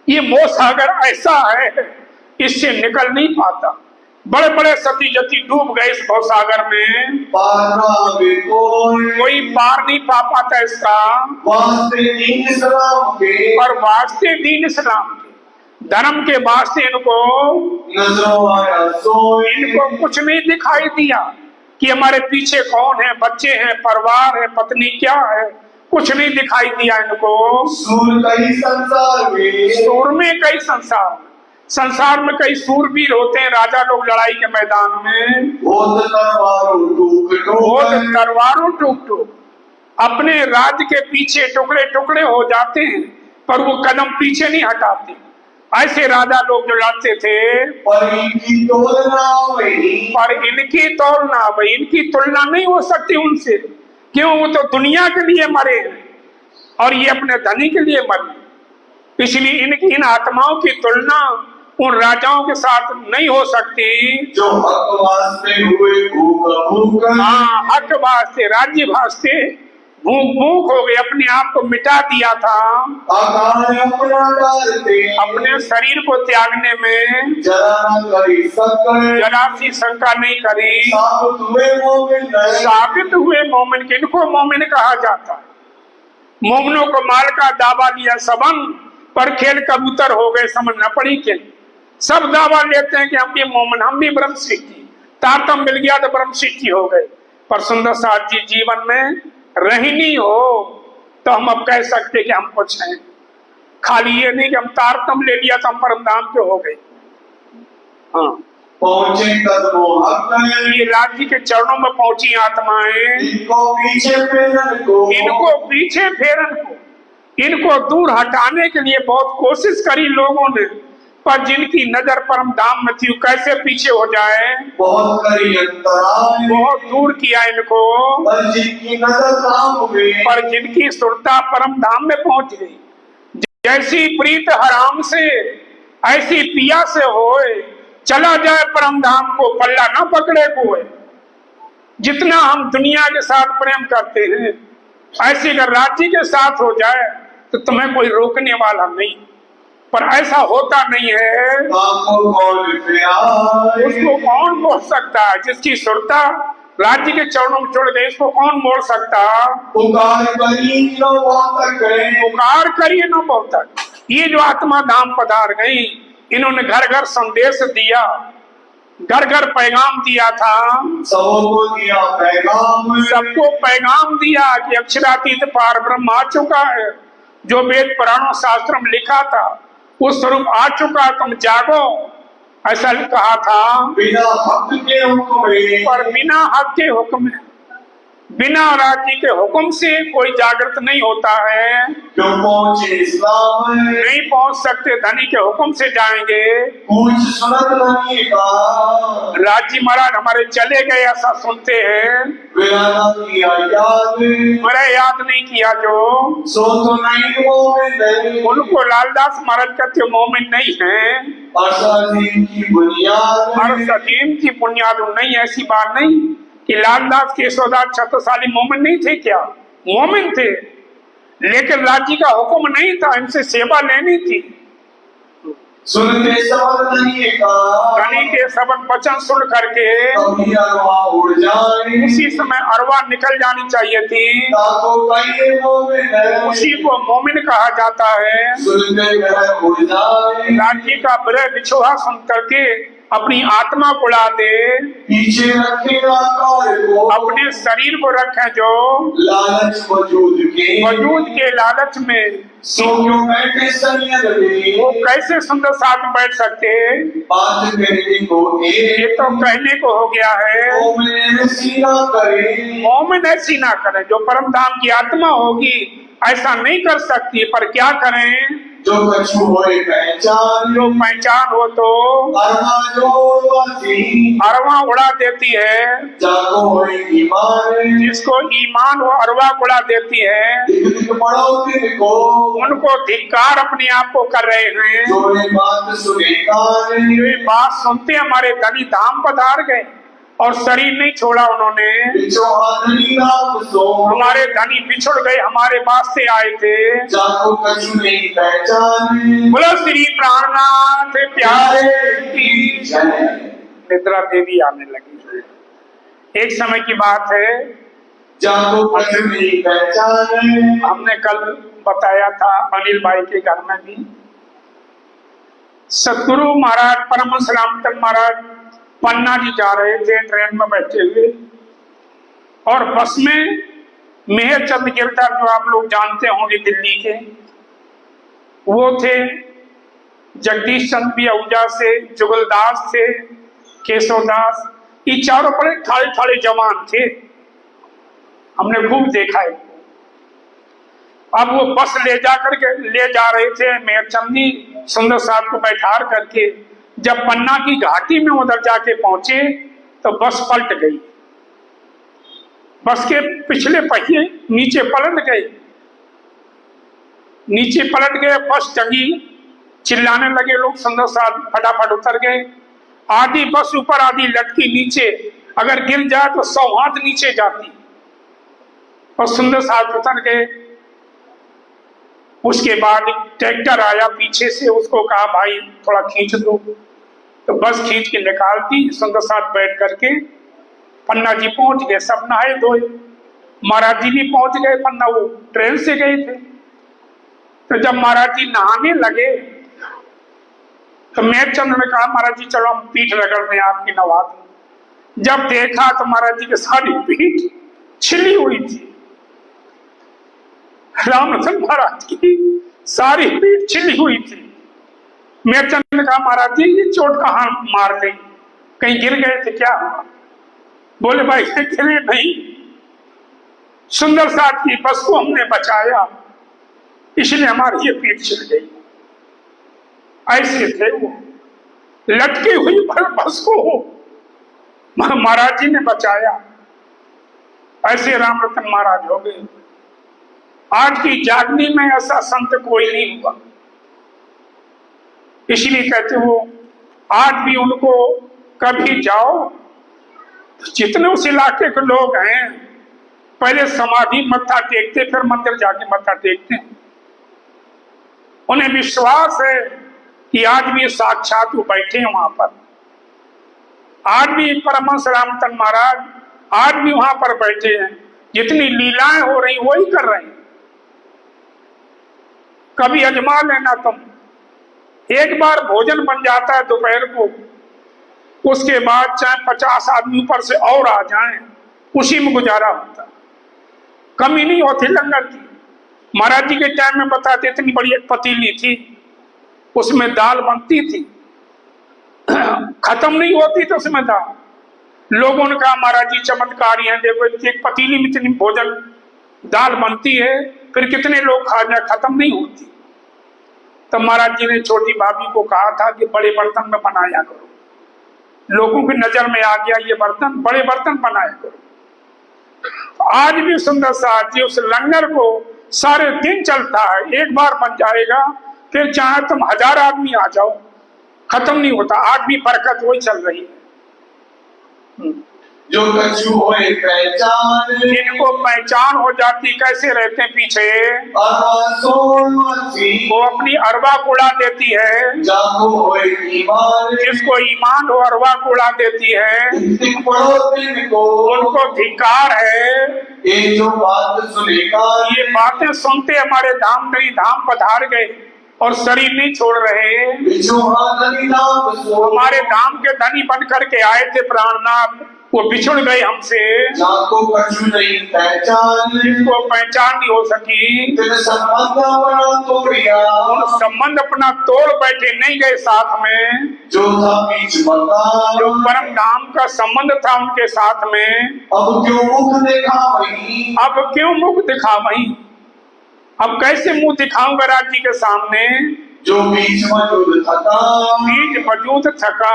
ये मोह सागर ऐसा है, इससे निकल नहीं पाता। बड़े बड़े सती जती डूब गए इस भव सागर में, कोई पार नहीं पा पाता इसका। वास्ते दीन इस्लाम के, और वास्ते दीन इस्लाम के, धर्म के वास्ते इनको नजरों आया सोई, इनको कुछ नहीं दिखाई दिया कि हमारे पीछे कौन है, बच्चे हैं, परिवार है, पत्नी क्या है, कुछ नहीं दिखाई दिया इनको। सूर कई संसार में, सूर में कई संसार में कई सूरवीर होते हैं राजा लोग लड़ाई के मैदान में। बोध तलवारों टूक टूक अपने राज्य के पीछे टुकड़े टुकड़े हो जाते हैं, पर वो कदम पीछे नहीं हटाते। ऐसे राजा लोग जो लड़ते थे, पर इनकी तुलना भाई, इनकी तुलना नहीं हो सकती उनसे। क्यों? वो तो दुनिया के लिए मरे हैं और ये अपने धनी के लिए मरे। इसलिए इनकी इन आत्माओं की तुलना उन राजाओं के साथ नहीं हो सकती जो हक वास्ते हुए भूख। हाँ, हक वास्ते, राज्य वास्ते भूख हो गए, अपने आप को मिटा दिया था। अपने शरीर को त्यागने में जरा सी शंका नहीं करी। साबित हुए मोमिन। किनको मोमिन कहा जाता है? मोमिनों को माल का दावा लिया सबन, पर खेल कबूतर हो गए, समझ न पड़ी खेल। सब दावा लेते हैं कि हम भी मोमिन, हम भी ब्रह्म सिद्धि, तारतम मिल गया तो ब्रह्म सिद्धि हो गए। पर सुंदर साथ जी जीवन में रही नहीं हो तो हम अब कह सकते कि हम कुछ हैं। खाली ये नहीं कि हम तारतम ले लिया तो हम परम धाम के हो गए। हाँ, पहुंचे कदमों ये राज्य के चरणों में पहुंची आत्माएं, इनको पीछे फेरन को, इनको दूर हटाने के लिए बहुत कोशिश करी लोगों ने, पर जिनकी नजर परम धाम में थी कैसे पीछे हो जाए। बहुत करी अंतराल, बहुत दूर किया इनको, पर जिनकी नजर धाम में, पर जिनकी सुरता परम धाम में पहुंच गई। जैसी प्रीत हराम से ऐसी पिया से होए, चला जाए परम धाम को पल्ला ना पकड़े कोई। जितना हम दुनिया के साथ प्रेम करते हैं, ऐसे अगर राज्य के साथ हो जाए तो तुम्हें कोई रोकने वाला नहीं। पर ऐसा होता नहीं है। उसको कौन मोड़ सकता है? जिसकी सुरता राज्य के चरणों में जुड़ गई, इसको कौन मोड़ सकता? पुकार करिए न बहुत तक। ये जो आत्मा धाम पधार गई, इन्होंने घर घर संदेश दिया, घर घर पैगाम दिया था। सबको पैगाम दिया कि अक्षरातीत पार ब्रह्म आ चुका है। जो वेद पुराणों शास्त्रों में लिखा था वो स्वरूप आ चुका, तुम जागो, ऐसा कहा था। बिना हक के हुक्म, पर बिना हक के हुक्म, बिना राज्य के हुक्म से कोई जागृत नहीं होता है। क्यों पहुंचे इस्लाम नहीं पहुंच सकते, धनी के हुक्म से जाएंगे। कुछ सुनत नहीं का राज्य महाराज हमारे चले गए, ऐसा सुनते हैं। मेरा याद नहीं किया जो सो तो नहीं मोमिन, उनको लालदास महाराज कहते मोमिन नहीं है। अरसदीन की बुनियाद नहीं, ऐसी बात नहीं कि लालदास केशवदास छत्रसाली मोमिन नहीं थे। क्या मोमिन थे, लेकिन राज्य का हुक्म नहीं था, इनसे सेवा लेनी थी। सुनते सबक नहीं का, धनी के सबक वचन सुन करके उड़ जाए, उसी समय अरवा निकल जानी चाहिए थी। उसी को मोमिन कहा जाता है। उड़ जाए, राज्य का विरह बिछोहा सुन करके अपनी आत्मा को उड़ा दे, पीछे रखेगा को, अपने शरीर को रखे जो लालच वजूद के लालच में सो क्यों बैठे सनियत वो कैसे सुंदर साथ बैठ सकते। बात कहने को ये तो कहने को हो गया है। मोमिन ऐसी ना करे, जो परम धाम की आत्मा होगी ऐसा नहीं कर सकती। पर क्या करें? जो कछु होए पहचान, जो पहचान हो तो अरवा उड़ा देती है। जाको होए ईमान, जिसको ईमान वो अरवा उड़ा देती है। को उनको धिक्कार अपने आप को कर रहे हैं। जो बात सुने ये बात सुनते हमारे धनी धाम पधार गए और शरीर नहीं छोड़ा उन्होंने। हमारे धनी बिछुड़ गए, हमारे पास से आए थे। जाको कछु नहीं पहचान, बोलो श्री प्राणनाथ प्यारे की जय। निद्रा देवी आने लगी। एक समय की बात है, जाको कछु नहीं पहचान। हमने कल बताया था अनिल भाई के घर में भी सतगुरु महाराज परमहंस रामचंद्र महाराज पन्ना जी जा रहे थे, ट्रेन में बैठे हुए, और बस में मेहरचंद गिरधर जो आप लोग जानते होंगे दिल्ली के, वो थे। जगदीश चंद्र भी आहूजा से, जुगलदास थे, केशवदास, ये चारों बड़े ठाड़े ठाड़े जवान थे, हमने खूब देखा है। अब वो बस ले जा रहे थे मेहरचंद जी सुंदर साहब को बैठार करके। जब पन्ना की घाटी में उधर जाके पहुंचे तो बस पलट गई, बस के पिछले पहिए नीचे पलट गए, बस जगी, चिल्लाने लगे लोग। सुंदर साहब फटाफट उतर गए। आधी बस ऊपर, आधी लटकी नीचे, अगर गिर जाए तो 100 हाथ नीचे जाती। और सुंदर साहब उतर गए। उसके बाद ट्रैक्टर आया पीछे से, उसको कहा भाई थोड़ा खींच दो, तो बस खींच के निकालती। सुंदर साहब बैठ करके पन्ना जी पहुंच गए, सब नहाए धोए। महाराज जी भी पहुंच गए पन्ना, वो ट्रेन से गए थे। तो जब महाराज जी नहाने लगे तो मेहरचंद ने कहा महाराज जी चलो हम पीठ रगड़ दें आपकी, नवा दें। जब देखा तो महाराज जी की सारी पीठ छिली हुई थी, रामरतन महाराज की सारी पीठ छिली हुई थी। मेहरचंद ने कहा महाराज जी ये चोट कहाँ मार गई, कहीं गिर गए थे क्या? बोले भाई गिरे नहीं, सुंदर साहब की बस को हमने बचाया, इसलिए हमारी ये पीठ छिल गई। ऐसे थे वो, लटकी हुई बस को महाराज जी ने बचाया। ऐसे रामरतन महाराज हो गए। आज की जागनी में ऐसा संत कोई नहीं हुआ, इसलिए कहते हो आज भी उनको कभी जाओ, जितने उस इलाके के लोग हैं पहले समाधि मत्था टेकते, फिर मंदिर जाके मत्था टेकते हैं। उन्हें विश्वास है कि आज भी साक्षात वो बैठे हैं वहां पर। आज भी परमहंस रामरतन महाराज आज भी वहां पर बैठे हैं। जितनी लीलाएं हो रही वही कर रहे हैं। कभी अजमा लेना तुम, एक बार भोजन बन जाता है दोपहर को, उसके बाद चाहे 50 आदमी ऊपर से और आ जाएं, उसी में गुजारा होता, कमी नहीं होती लंगर की। महाराज जी के टाइम में बताते इतनी बड़ी एक पतीली थी, उसमें दाल बनती थी, खत्म नहीं होती तो उसमें दाल। लोगों ने कहा महाराज जी चमत्कारी हैं, देखो एक पतीली में इतनी भोजन दाल बनती है, फिर कितने लोग खा जाए, खत्म नहीं होती। तो महाराज जी ने छोटी भाभी को कहा था कि बड़े बर्तन में बनाया करो, लोगों की नजर में आ गया ये बर्तन, बड़े बर्तन बनाया करो। आज भी सुंदर साहब जी उस लंगर को सारे दिन चलता है, एक बार बन जाएगा, फिर चाहे तुम 1000 आदमी आ जाओ, खत्म नहीं होता। आज भी बरकत वही चल रही है। जो कछु होए पहचान, जिनको पहचान हो जाती कैसे रहते हैं पीछे, वो अपनी अरवा को उड़ा देती है। जाको होए ईमान, जिसको ईमान हो अरवा को उड़ा देती है, उनको धिक्कार है। ये जो बात सुनेगा, ये बातें सुनते हमारे धाम नहीं धाम पधार गए और शरीर नहीं छोड़ रहे। हमारे धाम के धनी बन करके आए थे प्राणनाथ, वो बिछुड़ गए हमसे। जाको कछु नहीं पहचान, जिसको पहचान नहीं हो सकी, उन संबंध अपना तोड़ बैठे नहीं गए साथ में। जो था बीच मकान, जो परम धाम का संबंध था उनके साथ में, अब क्यों मुख दिखा वही, अब क्यों मुख दिखा वही, अब कैसे मुंह दिखाऊंगा राज जी के सामने। जो बीच मौजूद थका, बीच मौजूद थका,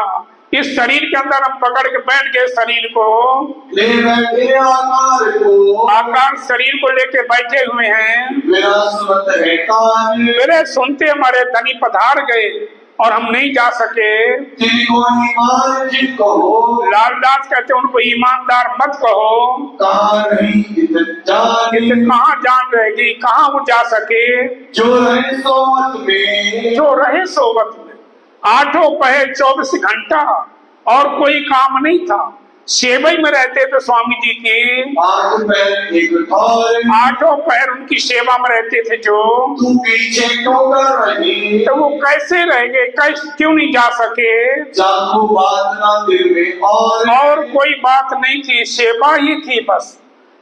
इस शरीर के अंदर हम पकड़ के बैठ गए, शरीर को ले बैठे आकार को, आकार शरीर को लेके बैठे हुए हैं। मेरा सुनत है कान, मेरे सुनते हमारे धनी पधार गए और हम नहीं जा सके। जिनको ईमान जिनको हो, लालदास कहते उनको ईमानदार मत कहो। कहाँ रही जान, कहाँ जान रहेगी, कहाँ वो जा सके। जो रहे सोवत में, जो रहे सोवत में, 8 पहर 24 घंटा और कोई काम नहीं था। सेवई में रहते थे स्वामी जी की, 8 पैर एक ठौर, 8 पहर उनकी सेवा में रहते थे। जो तू पीछे क्यों कर रही, तो वो कैसे रहेंगे, कैसे क्यों नहीं जा सके। जाको बात ना दिल में और कोई बात नहीं थी, सेवा ही थी बस।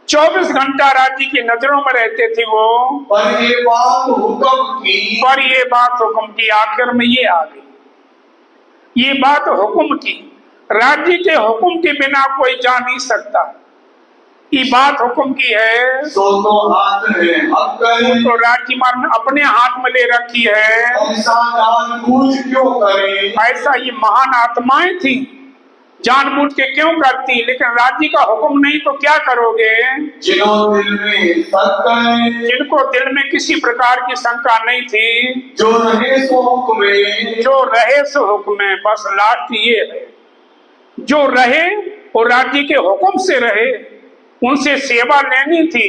24 घंटा राज्य की नजरों में रहते थे वो, पर ये बात हुक्म की, पर ये बात हुक्म की। आखिर में ये आ गई, ये बात हुक्म की। राज्य के हुक्म के बिना कोई जा नहीं सकता। ये बात हुक्म की है, सो तो हाथ है हक करे, तो राज्य मार अपने हाथ में ले रखी है। ऐसा जानबूझ क्यों करे? ऐसा ये महान आत्माएं थी, जानबूझ के क्यों करती? लेकिन राज्य का हुक्म नहीं तो क्या करोगे? जिन्हों दिल में शक है, जिनको दिल में किसी प्रकार की शंका नहीं थी, जो रहे सो हुक्म, जो रहे सो हुक्म। बस लास्ट ये है, जो रहे और राज्य के हुक्म से रहे, उनसे सेवा लेनी थी।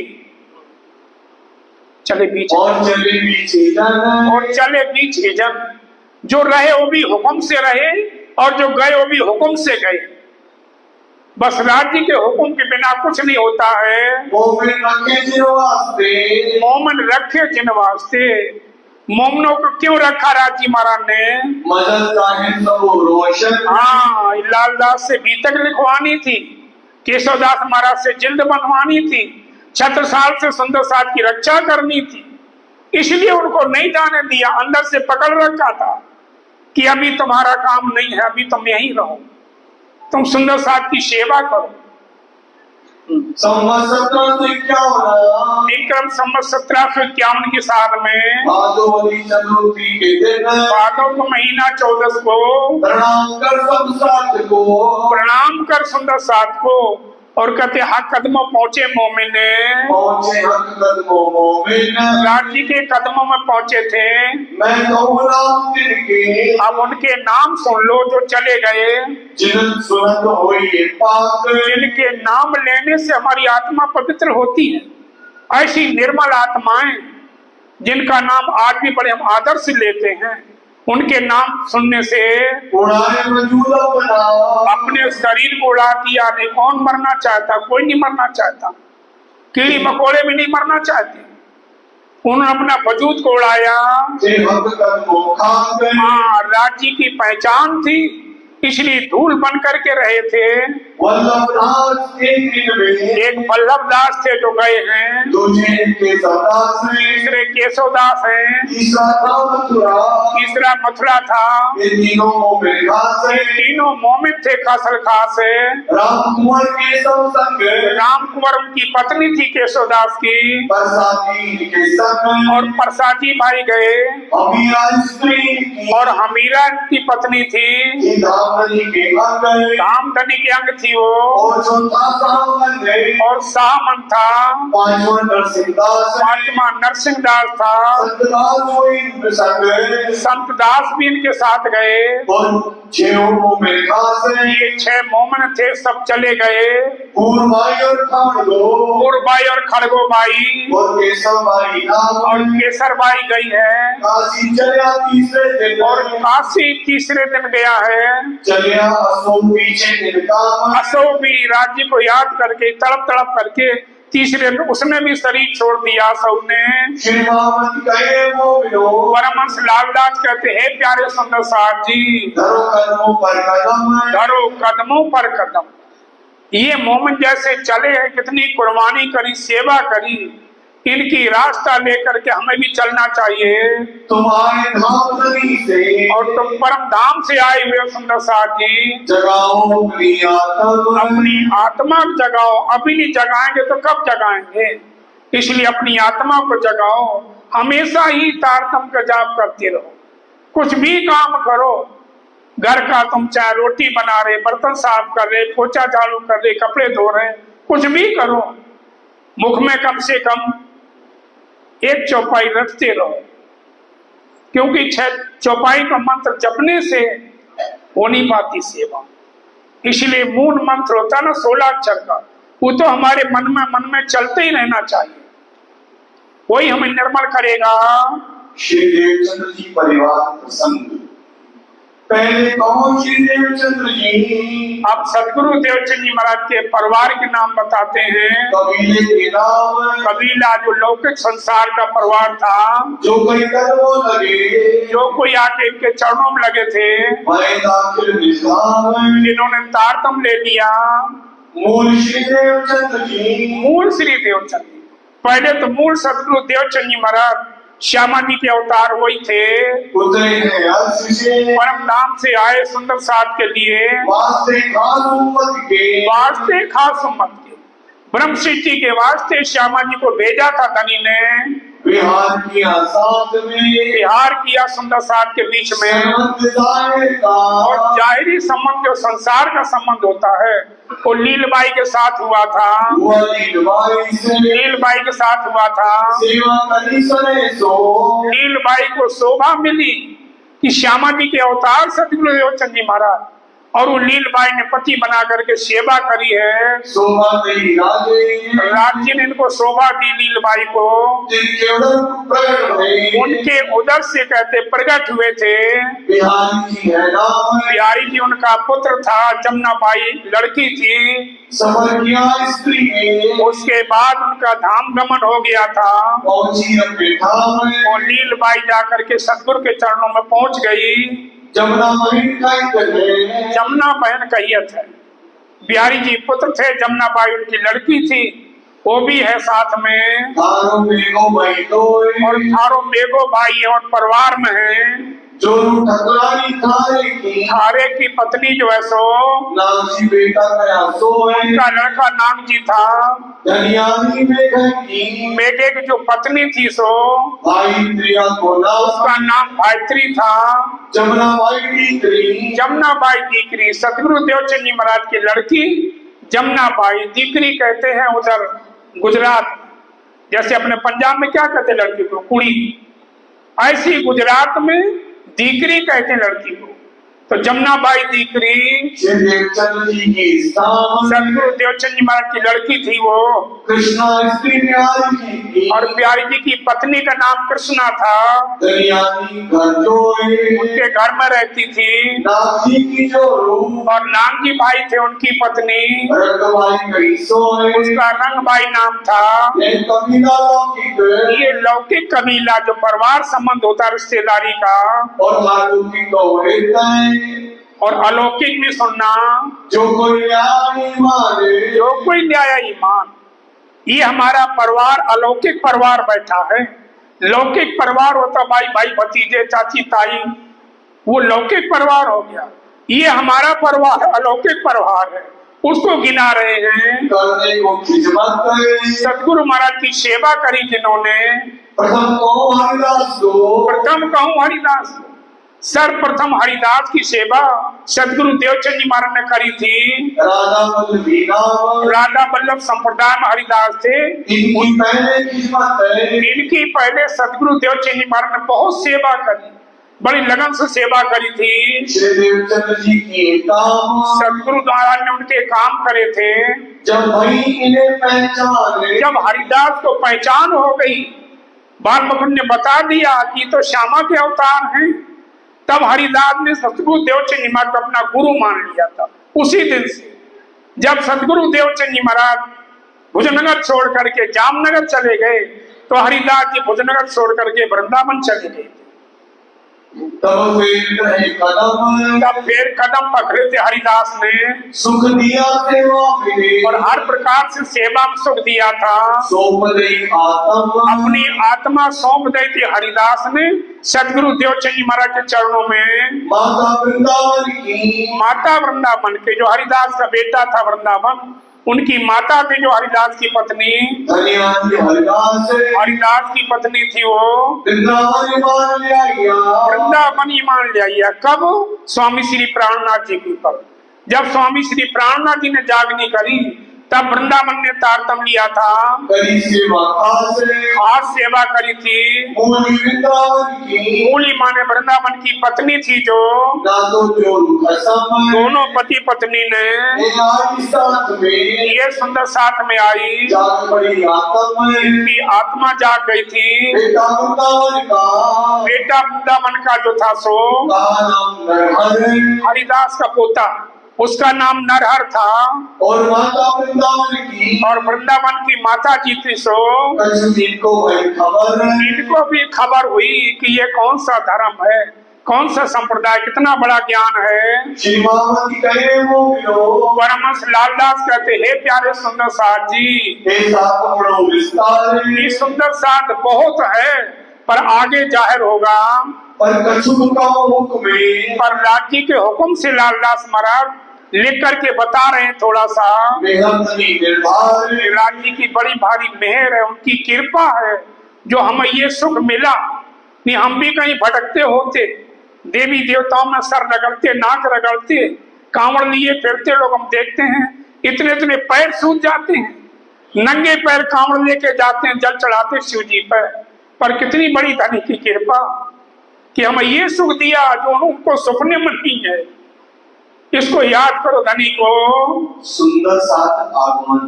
चले बीच और चले पीछे जन, और चले बीच जन। जो रहे वो भी हुक्म से रहे और जो गए वो भी हुक्म से गए। बस राज्य के हुक्म के बिना कुछ नहीं होता है। मोमिन रखे जिन वास्ते, मोमन रखे जिन वास्ते। मोमनों को क्यों रखा राज्य महाराज ने? मदद चाहे सब रोशन। हाँ, लालदास से बीतक लिखवानी थी, केशवदास महाराज से जिल्द बनवानी थी, छत्रसाल से सुंदर साथ की रक्षा करनी थी। इसलिए उनको नहीं जाने दिया, अंदर से पकड़ रखा था कि अभी तुम्हारा काम नहीं है, अभी तुम यहीं रहो, तुम सुंदर साथ की सेवा करो। संवत 1751 विक्रम संवत 1751 के साल में भादोवरी चतुर्थी के दिन, भादों को महीना 14 को प्रणाम कर सब साथ को, प्रणाम कर सुंदर साथ को। और कहते हक कदमों पहुंचे मोमिन, पहुंचे हक कदमों मोमिन, राज्य के कदमों में पहुंचे थे। मैं कहूँ नाम तिनके, अब उनके नाम सुन लो जो चले गए, जिन सुनत होई पाक, जिनके नाम लेने से हमारी आत्मा पवित्र होती है। ऐसी निर्मल आत्माएं जिनका नाम आज भी बड़े हम आदर से लेते हैं, उनके नाम सुनने से उड़ाए वजूद अपना, अपने शरीर को उड़ा दिया। नहीं, कौन मरना चाहता? कोई नहीं मरना चाहता। कीड़ी मकोड़े भी नहीं मरना चाहते। उन्होंने अपना वजूद को उड़ाया। जे हक कदमों खाक, हाँ, राज्य की पहचान थी, इसलिए धूल बन करके रहे थे। वल्लभ दास एक दिन में, एक वल्लभ दास थे जो गए हैं, दूसरे के सदास में, तीसरे केशवदास हैं, तीसरा था मथुरा, तीसरा मथुरा था। ये तीनों मोमिन खास है, तीनों मोमिन थे खासल खास है। राम कुंवर के सब संग, राम कुंवर उनकी पत्नी थी केशवदास की, बरसाती के संग, और परसाजी भाई गए, अमीरा स्त्री की, और हमीरा की पत्नी थी। ये धामनी के अंग, धामधनी के अंग थी वो, और चौथा सामन है, और सामन था। पांचवा नरसिंहदास, पांचवा नरसिंह दास था। सतदास हुई इनके संग, संत दास भी इनके साथ गए। और छह मोमिन खास है, ये 6 मोमन थे, सब चले गए। पूर्वाई और खाड़गो, पूर्वबाई और खड़गोबाई और केशवबाई नाम, और केसरबाई गई है। काशी चलिया तीसरे दिन, और काशी तीसरे दिन गया है। चलिया अशोक पीछे इनका, अशोक भी राज्य को याद करके तड़प तड़प करके तीसरे दिन उसने भी शरीर छोड़ दिया। अशोक ने। श्री महामंत कहे मोमिनो, परमहंस लालदास कहते हैं, प्यारे सुंदर साथ जी, धरो कदमों पर कदम, धरो कदमों पर कदम। ये मोमिन जैसे चले हैं, कितनी कुर्बानी करी, सेवा करी, इनकी रास्ता लेकर के हमें भी चलना चाहिए। तुम्हारे धाम धनी से, और तुम परम धाम से आए हुए सुंदर साथ जी, जगाओ अपनी आत्मा, अपनी आत्मा को जगाओ। अभी नहीं जगाएंगे तो कब जगाएंगे? इसलिए अपनी आत्मा को जगाओ। हमेशा ही तारतम का जाप करते रहो। कुछ भी काम करो, घर का तुम चाहे रोटी बना रहे, बर्तन साफ कर रहे, पोछा झाड़ू कर रहे, कपड़े धो रहे, कुछ भी करो, मुख में कम से कम एक चौपाई रखते रहो। क्योंकि 6 चौपाई का मंत्र जपने से हो नहीं पाती सेवा। इसलिए मूल मंत्र होता ना 16 अक्षर का, वो तो हमारे मन में चलते ही रहना चाहिए, वही हमें निर्मल करेगा। श्री देवचंद्र जी परिवार प्रसंग। पहले कौन श्री देवचंद्र जी? अब सदगुरु देवचंद जी महाराज के परिवार के नाम बताते हैं। कबीले के नाम, कबीला जो लौकिक संसार का परिवार था, जो कई कदमों लगे, जो कोई आके इनके चरणों में लगे थे, मैं दाखिल निजाम, जिन्होंने तारतम ले लिया। मूल श्री देवचंद जी। मूल श्री देवचंद जी। पहले तो मूल सदगुरु देवचंद जी महाराज श्यामा जी के अवतार वही थे। उतरे हैं अर्श से, परम धाम से आए सुंदर साथ के लिए, वास्ते खास उम्मत के, वास्ते खास उम्मत के, ब्रह्म सृष्टि के वास्ते श्यामा जी को भेजा था धनी ने। विहार किया साथ में, विहार किया सुंदर साथ के बीच में। संबंध जाहिर का, और जाहिरी संबंध जो संसार का संबंध होता है वो लीलबाई के साथ हुआ था। हुआ लीलबाई से, लीलबाई के साथ हुआ था। सेवा करी सने सो, लीलबाई को शोभा मिली कि श्यामा जी के अवतार सतगुरु देवचंद जी महाराज, और वो लीलबाई ने पति बना करके सेवा करी है। शोभा दई राजे, राज्य ने इनको शोभा दी लीलबाई को। जिनके उदर प्रकट हुए, उनके उदर से कहते प्रकट हुए थे। बिहारी जी है नाम, बिहारी जी उनका पुत्र था। जमुनाबाई लड़की थी। सफर किया स्त्री ने, उसके बाद उनका धाम गमन हो गया था। पहुंची अपने ठाम, और लीलबाई जाकर के सतगुरु के चरणों में पहुंच गई। जमुना बहन का ही कहे, जमुना बहन कहियत है। बिहारी जी पुत्र थे, जमुनाबाई उनकी लड़की थी, वो भी है साथ में। थारो बेगो भाई तो, और थारो बेगो भाई है और परिवार में है। जो ठकरानी थारे की, थारे की पत्नी जो है सो नासी बेटा गया सो है, उनका लड़का नाग जी था। धनियानी में की, बेटे की जो पत्नी थी सो भाई त्रिया को उसका नाम भायत्री था। जमुना बाई दीकरी, जमुनाबाई दीकरी सतगुरु देवचंद जी महाराज की लड़की जमुनाबाई दीकरी कहते हैं उधर गुजरात। जैसे अपने पंजाब में क्या कहते हैं लड़की को, कुड़ी, ऐसी गुजरात में दीकरी कहते हैं लड़की को। तो जमुनाबाई दीकरी श्री देवचंद जी की स्थान, सतगुरु देवचंद जी महाराज की लड़की थी वो। कृष्णा स्त्री प्यारी जी की, और प्यारी जी की पत्नी का नाम कृष्णा था। धनियानी घर जो है, उनके घर में रहती थी। नाग जी की जो रूप, और नाग जी भाई थे उनकी पत्नी, रंगबाई कई सो है, उसका रंगबाई नाम था। ये कबीला लौकिक, ये लौकिक कबीला जो परिवार संबंध होता है रिश्तेदारी का, और अलौकिक कहते हैं, और अलौकिक भी सुनना। जो कोई न्याय माने, जो कोई न्याय ईमान, ये हमारा परिवार अलौकिक परिवार बैठा है। लौकिक परिवार होता भाई भाई भतीजे चाची ताई, वो लौकिक परिवार हो गया। ये हमारा परिवार अलौकिक परिवार है, उसको गिना रहे हैं। करने को खिदमत करे, सतगुरु महाराज की सेवा करी जिन्होंने, प्रथम को हरिदास को, प्रथम कहूँ हरिदास को। सर्वप्रथम हरिदास की सेवा सतगुरु देवचंद जी महाराज ने करी थी। राधा वल्लभी नाम, राधा वल्लभ संप्रदाय में हरिदास थे। इनकी पहले खिदमत है, इनकी पहले सतगुरु देवचंद जी महाराज ने बहुत सेवा करी, बड़ी लगन से सेवा करी थी। श्री देवचंद जी की काम, सतगुरु महाराज ने उनके काम करे थे। जब भाई इन्हें पहचाने, जब हरिदास को पहचान हो गई, बाल मुकुंद ने बता दिया कि तो श्यामा के अवतार हैं, तब हरिदास ने सतगुरु देवचंद जी महाराज को अपना गुरु मान लिया था। उसी दिन से जब सतगुरु देवचंद जी महाराज भुजनगर छोड़ करके जामनगर चले गए, तो हरिदास जी भुजनगर छोड़ करके वृंदावन चले गए। तब फिर कदम पकड़े थे हरिदास ने, सुख दिया सेवा में, और हर प्रकार से सेवा में सुख दिया था। सौंप गई आत्मा, अपनी आत्मा सौंप दी थी हरिदास ने सतगुरु देवचंद जी महाराज के चरणों में। माता वृंदावन की, माता वृंदावन के जो हरिदास का बेटा था वृंदावन, उनकी माता थी जो हरिदास की पत्नी। हरिदास की पत्नी थी वो वृंदावन मान लिया, वृंदावन ही मान लिया। कब? स्वामी श्री प्राणनाथ जी के ऊपर। जब स्वामी श्री प्राणनाथ जी ने जागनी करी, तब वृंदावन ने तारतम लिया था। करी सेवा खास सेवा करी थी। मूली वृंदावन की, मूली माने वृंदावन की पत्नी थी जो, ना तो जो दोनों पति पत्नी ने साथ में ये सुंदर साथ में आई। जाग पड़ी आत्मा, इनकी आत्मा जाग गई थी। बेटा वृंदावन का, बेटा वृंदावन का जो था सो कहा नाम नरहर, हरिदास का पोता, उसका नाम नरहर था। और माता वृंदावन की, और वृंदावन की माता जी थी सो इनको वही खबर, इनको भी खबर हुई कि ये कौन सा धर्म है, कौन सा संप्रदाय, कितना बड़ा ज्ञान है। श्री मामती कहे वो मिलो परमहंस लालदास कहते, हे प्यारे सुंदर साथ जी, हे साथ बड़ो विस्तार ये सुंदर साथ बहुत है पर आगे जाहिर होगा। पर कछु का हुक्म में पर राज्य के हुक्म से लालदास महाराज लिख करके बता रहे हैं थोड़ा सा। राज्य की बड़ी भारी मेहर है, उनकी कृपा है जो हमें ये सुख मिला। नहीं हम भी कहीं भटकते होते, देवी देवताओं में सर रगड़ते, नाक रगड़ते, कांवड़ लिए फिरते लोग हम देखते हैं, इतने इतने पैर सूज जाते हैं, नंगे पैर कांवड़ लेके जाते हैं, जल चढ़ाते शिव जी पर कितनी बड़ी धनी की कृपा कि हमें ये सुख दिया जो उनको सुपने में नहीं है। इसको याद करो धनी को। सुंदर साथ आगमन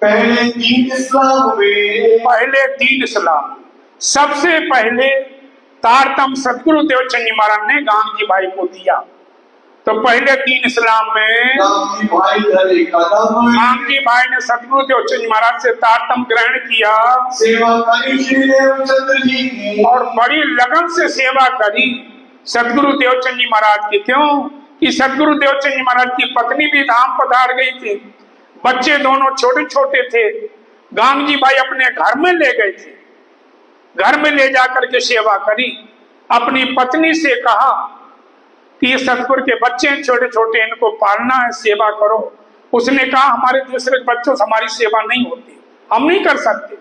पहले दीन इस्लाम में, पहले दीन इस्लाम, सबसे पहले तारतम सदगुरु देवचंद महाराज ने गांधी भाई को दिया। तो पहले दीन इस्लाम में गांधी भाई धरे कदम, गांधी भाई ने सदगुरु देवचंद महाराज से तारतम ग्रहण किया, सेवा करी श्री देवचंद्र जी की, और बड़ी लगन से सेवा करी सदगुरु देवचंद जी महाराज की। क्यों कि सदगुरु देवचंद जी महाराज की पत्नी भी धाम पधार गई थी, बच्चे दोनों छोटे छोटे थे। गांधी भाई अपने घर में ले गए थे, घर में ले जाकर के सेवा करी। अपनी पत्नी से कहा कि ये सतगुरु के बच्चे छोटे छोटे, इनको पालना है, सेवा करो। उसने कहा हमारे दूसरे बच्चों से हमारी सेवा नहीं होती, हम नहीं कर सकते।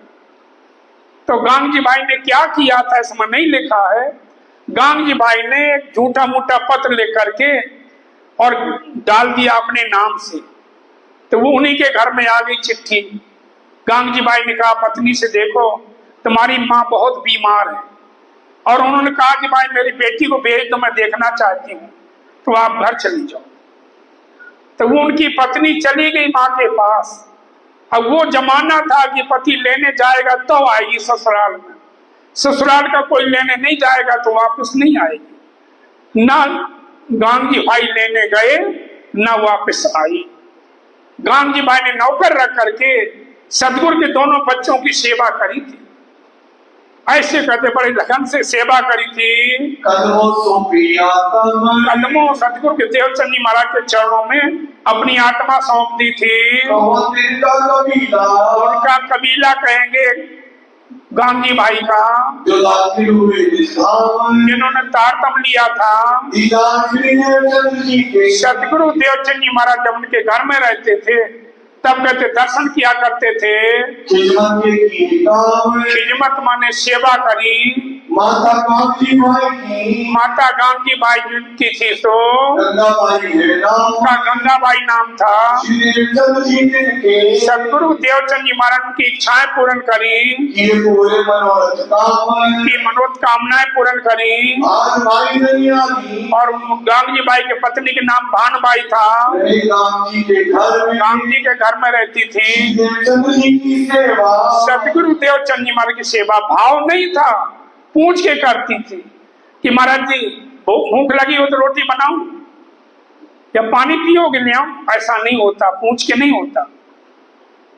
तो गांधी भाई ने क्या किया था इसमें नहीं लिखा है। गांधी भाई ने एक झूठा मूठा पत्र लेकर के और डाल दिया अपने नाम से। तो वो उन्हीं के घर में आ गई चिट्ठी। गांधी भाई ने कहा पत्नी से, देखो तुम्हारी माँ बहुत बीमार है, और उन्होंने कहा कि भाई मेरी बेटी को भेज दो, मैं देखना चाहती हूँ, तो आप घर चली जाओ। तो वो उनकी पत्नी चली गई माँ के पास। अब वो जमाना था कि पति लेने जाएगा तो आएगी ससुराल में, ससुराल का कोई लेने नहीं जाएगा तो वापस नहीं आएगी। ना गांधी भाई लेने गए ना वापस आई। गांधी भाई ने नौकर रख करके सदगुरु के दोनों बच्चों की सेवा करी थी। ऐसे कहते बड़े लगन से सेवा करी थी। कदमों सदगुरु के देवचंद जी महाराज के चरणों में अपनी आत्मा सौंप दी थी। उनका कबीला कहेंगे गांधी भाई का, जिन्होंने तारतम लिया था। सतगुरु देवचंद जी महाराज जब उनके घर में रहते थे तब कहते दर्शन किया करते थे। खिदमत माने सेवा करी। माता गांधी भाई की, माता गांधी भाई की थी तो उनका गंगाबाई नाम था। सतगुरु देवचंद जी महाराज की इच्छाएं पूर्ण करी, की मनोकामनाएं पूर्ण करी। और गांधी बाई के पत्नी के नाम भानबाई था, गांधी के घर में रहती थी। सतगुरु देवचंद जी महाराज की सेवा भाव नहीं था, पूछ के करती थी कि महाराज जी भूख लगी हो तो रोटी बनाऊं या पानी पियोगे ले आऊं। ऐसा नहीं होता, पूछ के नहीं होता।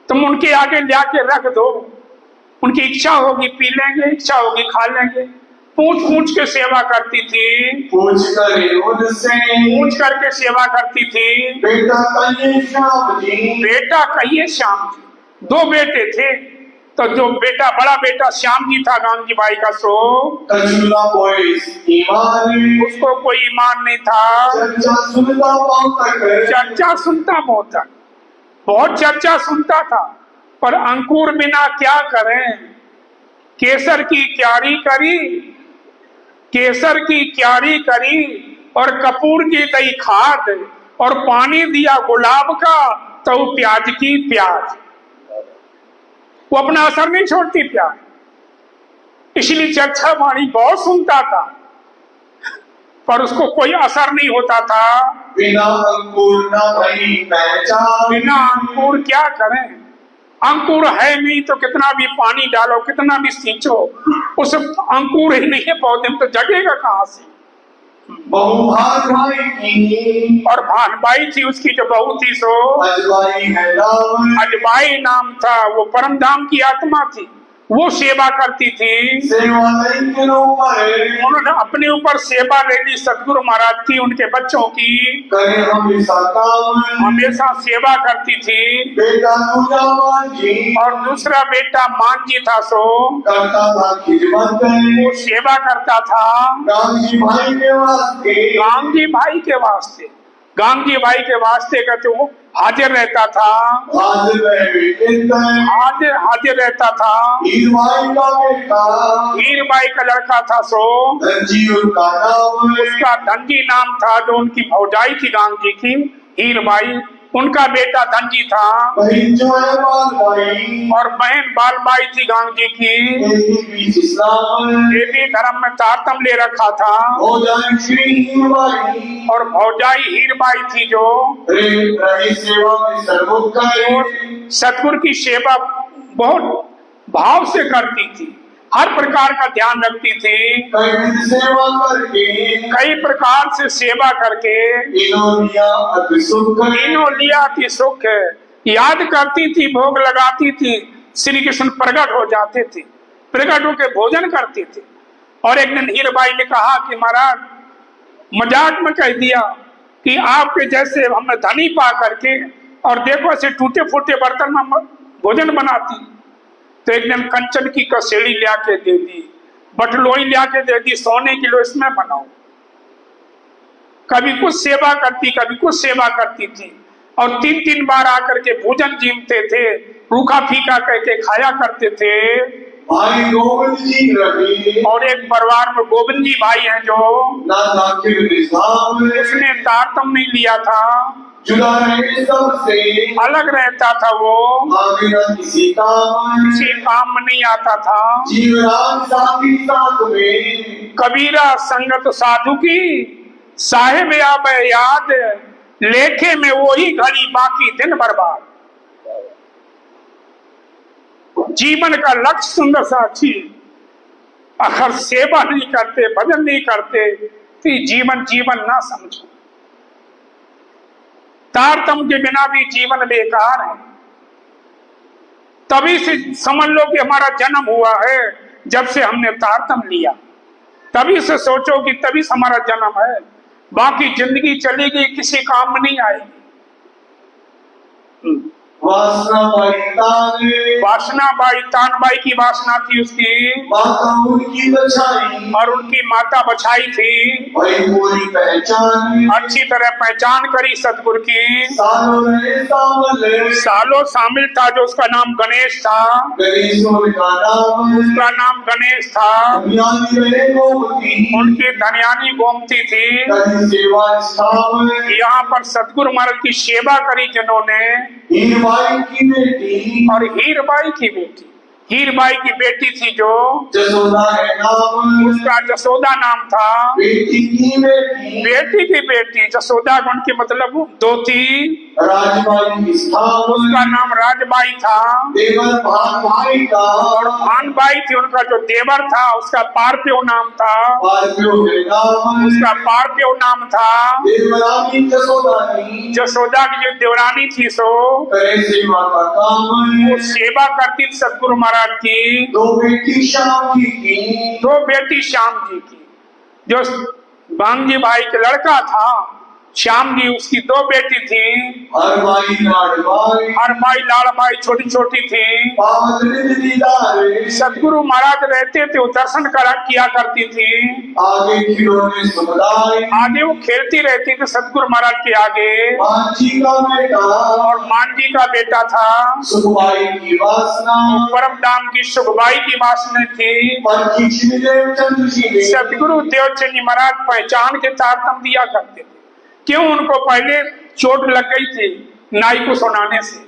तुम उनके आगे ले आके रख दो, उनकी इच्छा होगी पी लेंगे, इच्छा होगी खा लेंगे। पूछ पूछ के सेवा करती थी, पूछ करके सेवा करती थी। बेटा कहिए श्याम जी, बेटा कहिए श्याम जी। दो बेटे थे, तो जो बेटा बड़ा बेटा श्याम जी था गांधी बाई का, सो उसको कोई ईमान नहीं था। चर्चा सुनता बहुत चर्चा सुनता था, पर अंकुर बिना क्या करें। केसर की क्यारी करी, केसर की क्यारी करी और कपूर की दई खाद, और पानी दिया गुलाब का तो प्याज की प्याज। वो अपना असर नहीं छोड़ती प्याज, इसलिए चर्चा वाणी बहुत सुनता था पर उसको कोई असर नहीं होता था। बिना अंकुर न भई पहचान, बिना अंकुर क्या करें। अंकुर है नहीं तो कितना भी पानी डालो, कितना भी सींचो, उस अंकुर ही नहीं है पौधे में, तो जगेगा कहाँ से। और भानबाई थी उसकी जो बहू थी, सो अजबाई नाम था। वो परम धाम की आत्मा थी, वो सेवा करती थी। सेवादारी के लोग उन्होंने अपने ऊपर सेवा ले ली सतगुरु महाराज की, उनके बच्चों की करे हमेशा काम, हमेशा सेवा करती थी। बेटा दूजा मांझी और दूसरा बेटा मान जी था, सो करता था खिदमत, वो सेवा करता था गांधी भाई के वास्ते, गांधी भाई के वास्ते। गांधी भाई के वास्ते का तो हाजिर रहता था, हाजिर हाजिर रहता था। हीर भाई का बेटा, हीर बाई का लड़का था, सो धनजी उनका नाम, उसका धनजी नाम था। जो उनकी भौजाई थी गांधी की, हीर बाई, उनका बेटा धनजी था। बहन जो है बालबाई, और बहन बालबाई थी गांधी की। एक बीच इस्लाम, ये भी धर्म में तारतम ले रखा था। हो जाए श्री हीरबाई, और भौजाई हीरबाई थी जो रही सेवा में सर्वोच्च करे, सतगुरु की सेवा बहुत भाव से करती थी, हर प्रकार का ध्यान रखती थी। कई सेवा करके, कई प्रकार से सेवा करके इन्हों लिया की सुख याद करती थी, भोग लगाती थी। श्री कृष्ण प्रकट हो जाते थे, प्रकट होकर भोजन करते थे। और एक दिन हीरबाई ने कहा कि महाराज, मजाक में कह दिया कि आपके जैसे हमने धनी पा करके और देखो ऐसे टूटे फूटे बर्तन में भोजन बनाती। तो एक दिन कंचन की कसेड़ी लिया के दे दी, बटलोई लिया के दे दी, सोने की लो इसमें बनाओ। कभी कुछ सेवा करती, कभी कुछ सेवा करती थी। और 3-3 बार आकर के भोजन जीमते थे, रूखा फीका करके खाया करते थे। भाई गोविंद जी रहे, और एक परिवार में गोविंद जी भाई हैं जो उसने तारतम नहीं लिया था, जुदा रहे सबसे, अलग रहता था। वो किसी काम में नहीं आता था। जीवराज साथी साथ में, कबीरा संगत साधु की, साहेब आबे याद, लेखे में वही घड़ी बाकी दिन बर्बाद। जीवन का लक्ष्य सुंदर साथी, अगर सेवा नहीं करते, भजन नहीं करते तो जीवन जीवन ना समझो। तारतम के बिना भी जीवन बेकार है। तभी से समझ लो कि हमारा जन्म हुआ है जब से हमने तारतम लिया। तभी से सोचो कि तभी से हमारा जन्म है, बाकी जिंदगी चलेगी किसी काम में नहीं आएगी। वासना बाई, तानबाई की वासना थी उसकी, उनकी बछाई, और उनकी माता बछाई थी। पूरी पहचान, अच्छी तरह पहचान करी सतगुरु की। सालों शामिल था, जो उसका नाम गणेश था, उसका नाम गणेश था। उनकी धनियानी गोमती थी। यहाँ पर सतगुरु महाराज की सेवा करी जिन्होंने। हीरबाई की बेटी, और हीरबाई की बेटी, हीरबाई की बेटी थी जो जसोदा है नाम, उसका जसोदा नाम था। बेटी की बेटी, बेटी की बेटी जसोदा, उनकी मतलब दो थी। राजबाई की स्थान, उसका नाम राजबाई था। देवर भानबाई का, और भानबाई थी, उनका जो देवर था उसका पारप्यो नाम था। पारप्यो है नाम, उसका पारप्यो नाम था। देवरानी जसोदानी, जसोदा की जो देवरानी थी सो करे सेवा का काम, वो सेवा करती थी सतगुरु महाराज की। दो बेटी श्याम जी की, दो बेटी श्याम जी की, जो बांगी भाई का लड़का था श्याम जी, उसकी दो बेटी थी। हरबाई लाडबाई, हरबाई लाडबाई छोटी छोटी थी। सतगुरु महाराज रहते थे, वो दर्शन करा किया करती थी। आगे खिलौने समुदाय, आगे वो खेलती रहती थी सतगुरु महाराज के आगे। मांझी का बेटा, और मांझी का बेटा था सुखबाई की वासना, परम दाम की सुखबाई की वासना थी। सतगुरु देवचंद जी महाराज पहचान के तारतम दिया करते थे। क्यों? उनको पहले चोट लग गई थी नाई को सुनाने से,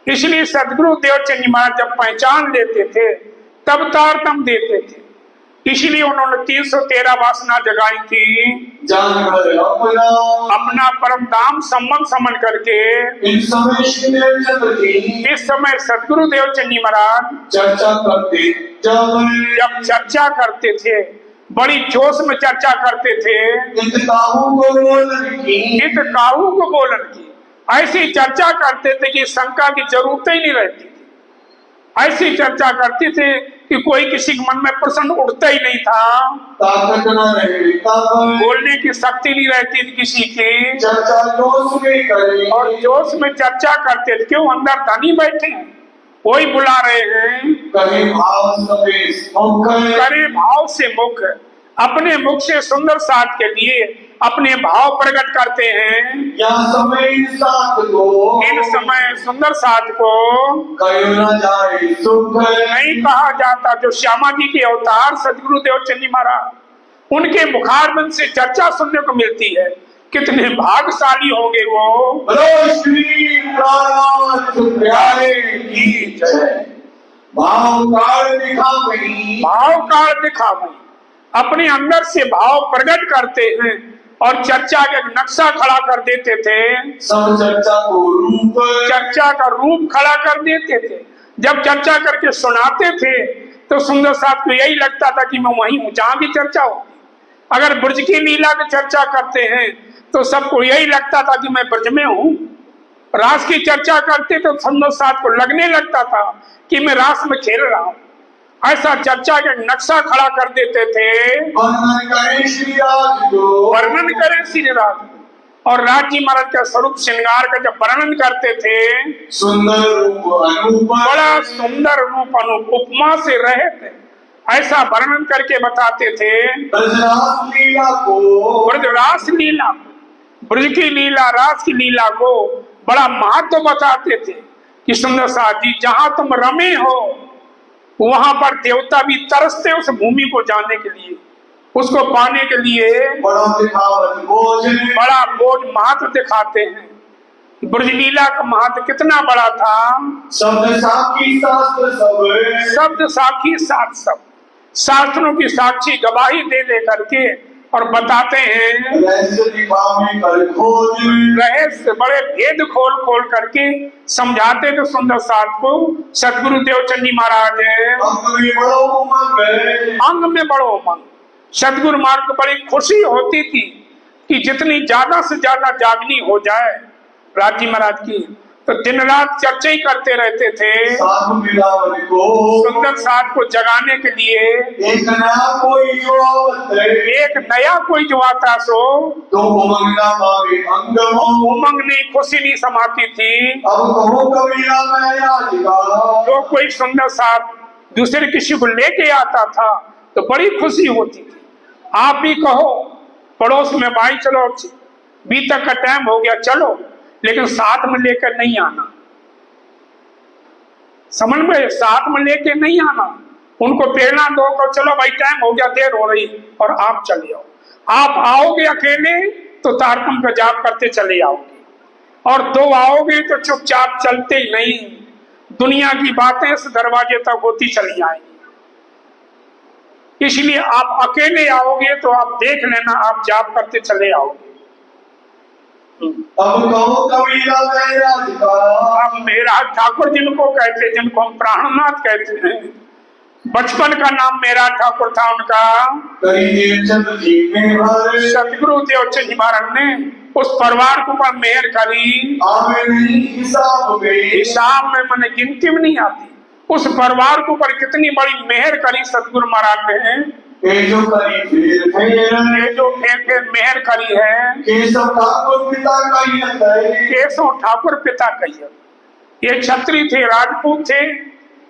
इसलिए सतगुरु देवचंद जी महाराज जब पहचान लेते थे तब तारतम देते थे। इसलिए उन्होंने 313 वासना जगाई थी। जानकर अपना परम धाम संबंध समझ करके इस समय सतगुरु देवचंद जी महाराज चर्चा करते, जब चर्चा करते थे, बड़ी जोश में चर्चा करते थे। काहू को बोलन की ऐसी चर्चा करते थे कि शंका की जरूरत ही नहीं रहती थी। ऐसी चर्चा करते थे कि कोई किसी के मन में प्रश्न उठता ही नहीं था, ताकत न रहता है, बोलने की शक्ति नहीं रहती थी किसी की, चर्चा जोश में करे और जोश में चर्चा करते थे। क्यों? अंदर धनी बैठे हैं, वही बुला रहे हैं। करे भाव सवेश मुख करे भाव से मुख, अपने मुख से सुंदर साथ के लिए अपने भाव प्रकट करते हैं। या समय साथ को इन समय सुंदर साथ को कयो न जाए सुख नहीं कहा जाता। जो श्यामा जी के अवतार सदगुरु देवचंद महाराज, उनके मुखारबंद से चर्चा सुनने को मिलती है। कितने भाग्यशाली होंगे वो। बोलो श्री प्राणनाथ प्यारे की जय। भाव काल दिखावई, भाव काल दिखावई, अपने अंदर से भाव प्रकट करते हैं और चर्चा का नक्शा खड़ा कर देते थे। सब चर्चा को रूप, चर्चा का रूप खड़ा कर देते थे। जब चर्चा करके सुनाते थे तो सुंदर साथ को यही लगता था कि मैं वहीं हूं जहां की चर्चा हो। अगर ब्रज की लीला की चर्चा करते हैं तो सबको यही लगता था कि मैं ब्रज में हूं। रास की चर्चा करते तो सुंदर साथ को लगने लगता था कि मैं रास में खेल रहा हूं। ऐसा चर्चा का नक्शा खड़ा कर देते थे। वर्णन करें श्री राज को, वर्णन करें श्री राज, और राज जी महाराज का स्वरूप श्रृंगार का जब वर्णन करते थे, सुंदर रूप अनूप, बड़ा सुंदर रूप अनूप, उपमा से रहे थे, ऐसा वर्णन करके बताते थे। ब्रजरास लीला को, ब्रजरास लीला, ब्रज की लीला, रास की लीला को बड़ा महत्व बताते थे कि सुंदर साथ जी जहां तुम रमे हो वहां पर देवता भी तरसते उस भूमि को जाने के लिए, उसको पाने के लिए बड़ा दिखावत बोझ, बड़ा बोझ महत्व दिखाते हैं। ब्रज लीला का महत्व कितना बड़ा था। शब्द साक्षी शास्त्र सब, शब्द साक्षी सब, शास्त्रों की साक्षी गवाही दे दे करके और बताते हैं। रहस्य दिखावे कर खोज, रहस्य बड़े भेद खोल खोल करके समझाते थे सुंदर साथ को सदगुरु देवचंद महाराज। अंग में बड़ो उमंग, अंग में बड़ो उमंग, सदगुरु महाराज को बड़ी खुशी होती थी कि जितनी ज्यादा से ज्यादा जागनी हो जाए राजी महाराज की, तो दिन रात चर्चा ही करते रहते थे। साधु मिलावन को, सुंदर साथ को जगाने के लिए एक नया कोई जो आवत है, एक नया कोई जो आता सो तो उमंग ना पावे अंग हो, उमंग नहीं, खुशी नहीं समाती थी। अब कहो कबीरा मैं आज का, जो कोई सुंदर साथ दूसरे किसी को लेके आता था तो बड़ी खुशी होती थी। आप भी कहो पड़ोस में, भाई चलो बीतक का टाइम हो गया चलो, लेकिन साथ में लेकर नहीं आना, समझ में, साथ में लेके नहीं आना, उनको प्रेरणा दो को चलो भाई टाइम हो गया, देर हो रही और आप चले आओ। आप आओगे अकेले तो तारतम का जाप करते चले आओगे, और दो आओगे तो चुपचाप चलते ही नहीं, दुनिया की बातें इस दरवाजे तक होती चली आएंगी। इसलिए आप अकेले आओगे तो आप देख लेना, आप जाप करते चले आओगे। अब कहो कबीरा मैं आज का, अब मेरा ठाकुर जिनको कहते, जिनको हम प्राणनाथ कहते हैं, बचपन का नाम मेरा ठाकुर था उनका। देवचंद जी में हर, सतगुरु देवचंद जी महाराज ने उस परिवार के ऊपर मेहर करी। आवे नहीं हिसाब में, हिसाब में मैंने गिनती में नहीं आती। उस परिवार के ऊपर कितनी बड़ी मेहर करी सतगुरु महाराज ने। ये जो करी फिर ये जो फिर मेहर करी है, केशव ठाकुर पिता का है, केशव ठाकुर पिता कहिए। ये क्षत्रिय थे, राजपूत थे,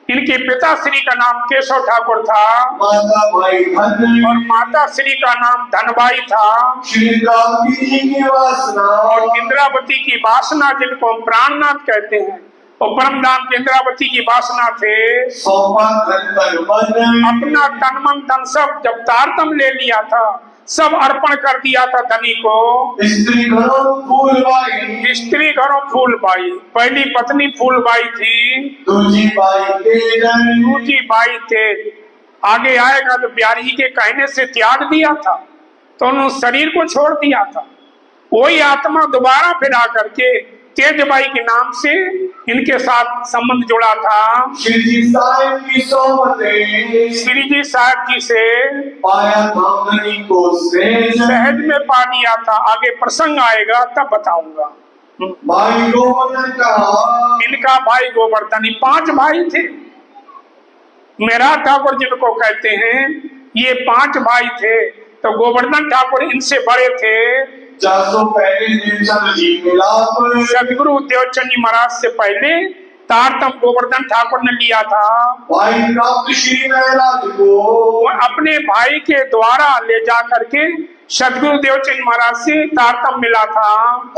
इनके पिता श्री का नाम केशव ठाकुर था, माता भाई धन, और माता श्री का नाम धनबाई था। श्री इंद्रावती जी की वासना, और इंद्रावती की वासना, जिनको हम प्राणनाथ कहते हैं, और परम धाम के इंद्रावती की वासना थे। सौंपा धन तन मन, अपना तन मन धन सब जब तारतम ले लिया था, सब अर्पण कर दिया था धनी को। स्त्री घरों फूलबाई, स्त्री घरों फूलबाई, पहली पत्नी फूलबाई थी, दूजी बाई तेजन, दूजी बाई थे। आगे आएगा तो बिहारी जी के कहने से त्याग दिया था, तो उन्होंने शरीर को छोड़ दिया था। वही आत्मा दोबारा फिर आकर के तेजबाई के नाम से इनके साथ संबंध जुड़ा था। श्री जी साहिब की सोमते, श्री जी साहब जी से पाया धामनी को सहज में पा लिया था। आगे प्रसंग आएगा तब बताऊंगा। भाई गोवर्धन का, इनका भाई गोवर्धन, 5 भाई थे, मेरा ठाकुर जिनको कहते हैं, ये 5 भाई थे। तो गोवर्धन ठाकुर इनसे बड़े थे। 400 पहले देवचंद जी मिलाप सदगुरु देवचंद जी महाराज से पहले तारतम गोवर्धन ठाकुर ने लिया था। भाई प्राप्त श्री महाराज को वो अपने भाई के द्वारा ले जा करके सदगुरु देवचंद महाराज से तारतम मिला था।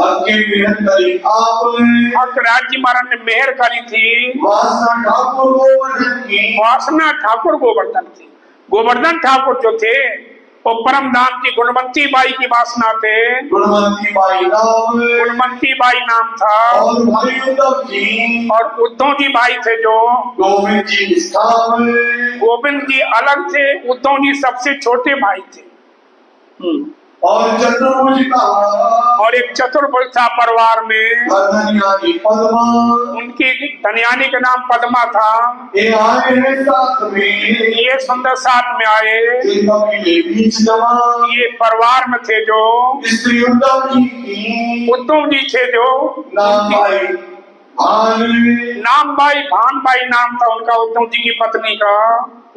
आपके निरंतरी आपने और राज्य महाराज ने मेहर करी थी। वासना ठाकुर गोवर्धन की वासना ठाकुर गोवर्धन थी। गोवर्धन ठाकुर जो थे वो परम धाम की गुणवंती बाई की वासना थे। गुणवंती बाई नाम गुणवंती बाई नाम था। और भाई उद्धव जी और उद्धव जी भाई थे जो गोविंद जी स्थान गोविंद जी अलग थे, उद्धव जी सबसे छोटे भाई थे। और चतुर्भुज का और एक चतुर्भुज था परिवार में, धन्यानी पद्मा उनकी धनियानी का नाम पद्मा था। ये आए हैं साथ में ये सुंदर साथ में आए। ये कबीले बीच जमा ये परिवार में थे जो स्त्री उद्धव जी की उद्धव जी थे जो नाम भाई भान नाम भाई नाम था उनका, उद्धव जी की पत्नी का।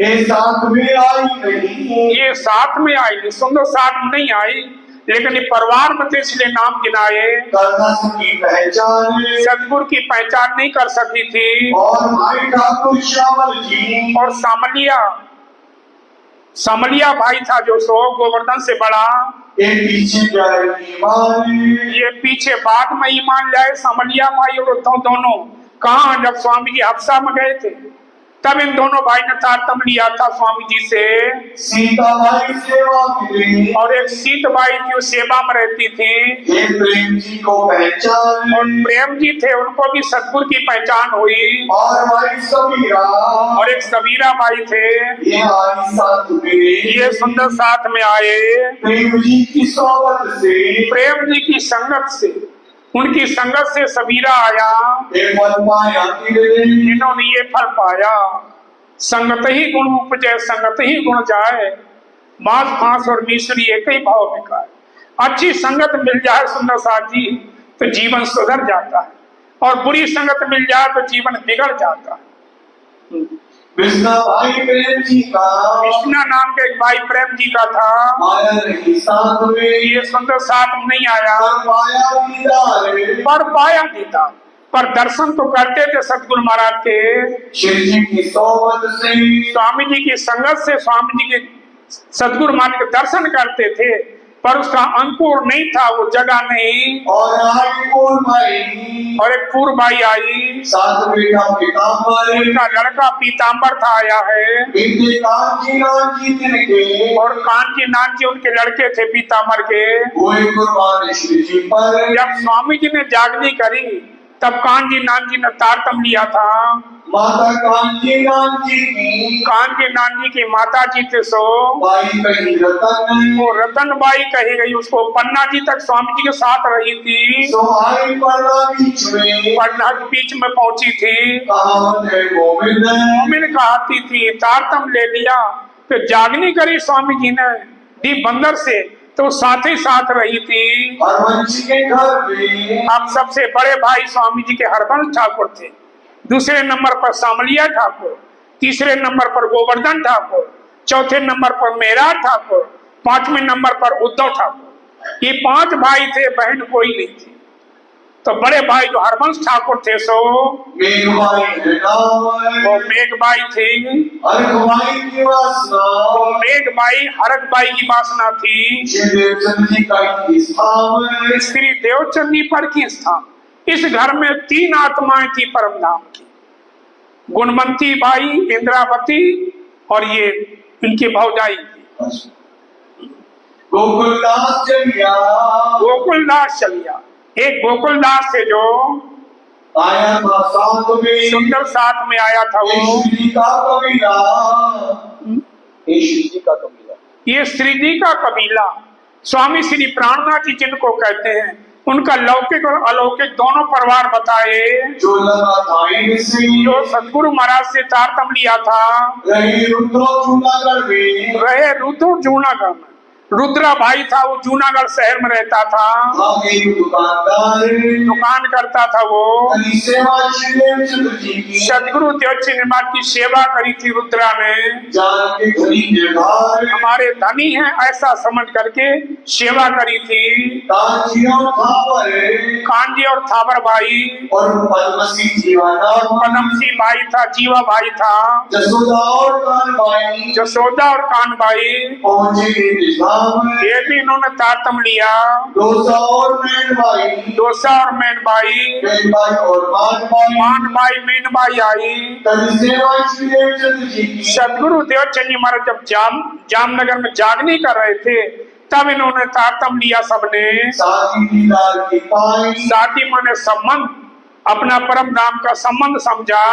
ये साथ में आई नहीं ये साथ में आई नहीं, सुंदर साथ में नहीं आई, लेकिन ये परिवार में थे इसलिए नाम गिनाए। करना की पहचान सदगुरु की पहचान नहीं कर सकी थी। और भाई ठाकुर श्यामल जी और समलिया भाई था जो सो गोवर्धन से बड़ा। ये पीछे जाए ईमान ये पीछे बाद में ईमान लाए समलिया भाई और उद्धव दोनों। कहा? जब स्वामी जी हफ्सा में गए थे तब इन दोनों भाई ने तारतम लिया था स्वामी जी से। सीता भाई सेवा मिली और एक सीत बाई थी वो सेवा में रहती थी। ये प्रेम जी को पहचान और प्रेम जी थे उनको भी सदगुरु की पहचान हुई। और भाई सबीरा और एक सबीरा भाई थे, ये आई साथ में ये सुंदर साथ में आए। प्रेम जी की सोबत से प्रेम जी की संगत से, उनकी संगत से सबीरा आया। एक फल पाया इन्होंने ये फल पाया। संगत ही गुण उपजे संगत ही गुण जाए, बांस फांस और मिश्री एक ही भाव बिकाए। अच्छी संगत मिल जाए सुंदर साथ जी तो जीवन सुधर जाता है, और बुरी संगत मिल जाए तो जीवन बिगड़ जाता है। कृष्णा भाई प्रेम जी का कृष्णा नाम के एक भाई प्रेम जी का था। आया नहीं साथ में ये सुंदर साथ में नहीं आया, पाया दीदार पर पाया दीदार, पर दर्शन तो करते थे सतगुरु महाराज के। शिव जी की सोबत से स्वामी जी की संगत से स्वामी जी के सतगुरु महाराज के दर्शन करते थे, पर उसका अंकुर नहीं था, वो जगह नहीं। और आई पूर्ण भाई और एक पूर्वबाई आई, सात बेटा पीताम्बर उनका लड़का पीताम्बर था आया है। इनके कांची नाची तिनके और कांची नानजी उनके लड़के थे पीताम्बर के। कोई कुर्बान श्री जी पर जब स्वामी जी ने जागनी करी तब कांजी नानजी ने तारतम लिया था। माता कांची नाची की कांजी नानजी की माता जी थे सो बाई कही रतन वो रतन बाई कही गई, उसको पन्ना जी तक स्वामी जी के साथ रही थी। सो आई पन्ना बीच में पन्ना के बीच में पहुंची थी। कहावत है गोविंद मोमिन कहती थी तारतम ले लिया, फिर जागनी करी स्वामी जी ने दी बंदर से, तो साथ ही साथ रही थी। हरवंश के घर में अब सबसे बड़े भाई स्वामी जी के हरवंश ठाकुर थे, दूसरे नंबर पर सामलिया ठाकुर, तीसरे नंबर पर गोवर्धन ठाकुर, चौथे नंबर पर मेरा ठाकुर, पांचवें नंबर पर उद्धव ठाकुर। ये 5 भाई थे, बहन कोई नहीं थी। तो बड़े भाई जो हरवंश ठाकुर थे सो मेघबाई है नाम वो मेघबाई थी। हरखबाई की वासना मेघबाई हरकबाई की वासना थी। श्री देवचंद जी का स्थान श्री देवचंदी पर की स्थान। इस घर में 3 आत्माएं थी परम धाम की, गुणवंती बाई, इंद्रावती और ये इनकी भौजाई थी। गोकुलदास चलिया गोकुलदास चलिया, एक गोकुलदास थे जो आया था साथ में सुंदर साथ में आया था। वो श्री जी का कबीला श्री जी का कबीला ये श्री जी का कबीला स्वामी श्री प्राणनाथ जी जिनको कहते हैं, उनका लौकिक और अलौकिक दोनों परिवार बताए। जो लगा था इनसे जो सतगुरु महाराज से तारतम लिया था, रहे रुद्र जूनागढ़ में रहे रुद्र जूनागढ़ में। रुद्रा भाई था, वो जूनागढ़ शहर में रहता था, हम एक दुकानदार दुकान करता था वो। कली सेवा श्री देवचंद्र जी की सदगुरु देवचंद्र निर्माण की सेवा करी थी रुद्रा ने। जान के घड़ी निर्धार हमारे धनी हैं ऐसा समझ करके सेवा करी थी। कांजी और थावर भाई और पद्मसी जीवाना पदमसी भाई था, जीवा भाई था, जसोदा और कानबाई जसोदा और कानबाई। पहुंचे ये भी इन्होंने तारतम लिया। डोसा और मेनबाई डोसा और मैनबाई, मेनबाई और मानबाई मानबाई मीनबाई आई। कली सेवा श्री देवचंद्र जी की सदगुरु देवचंद जी महाराज जब जामनगर में जागनी कर रहे थे तब इन्होंने तारतम लिया सबने। शादी दीदार की पाई शादी माने संबंध, अपना परम धाम का संबंध समझा।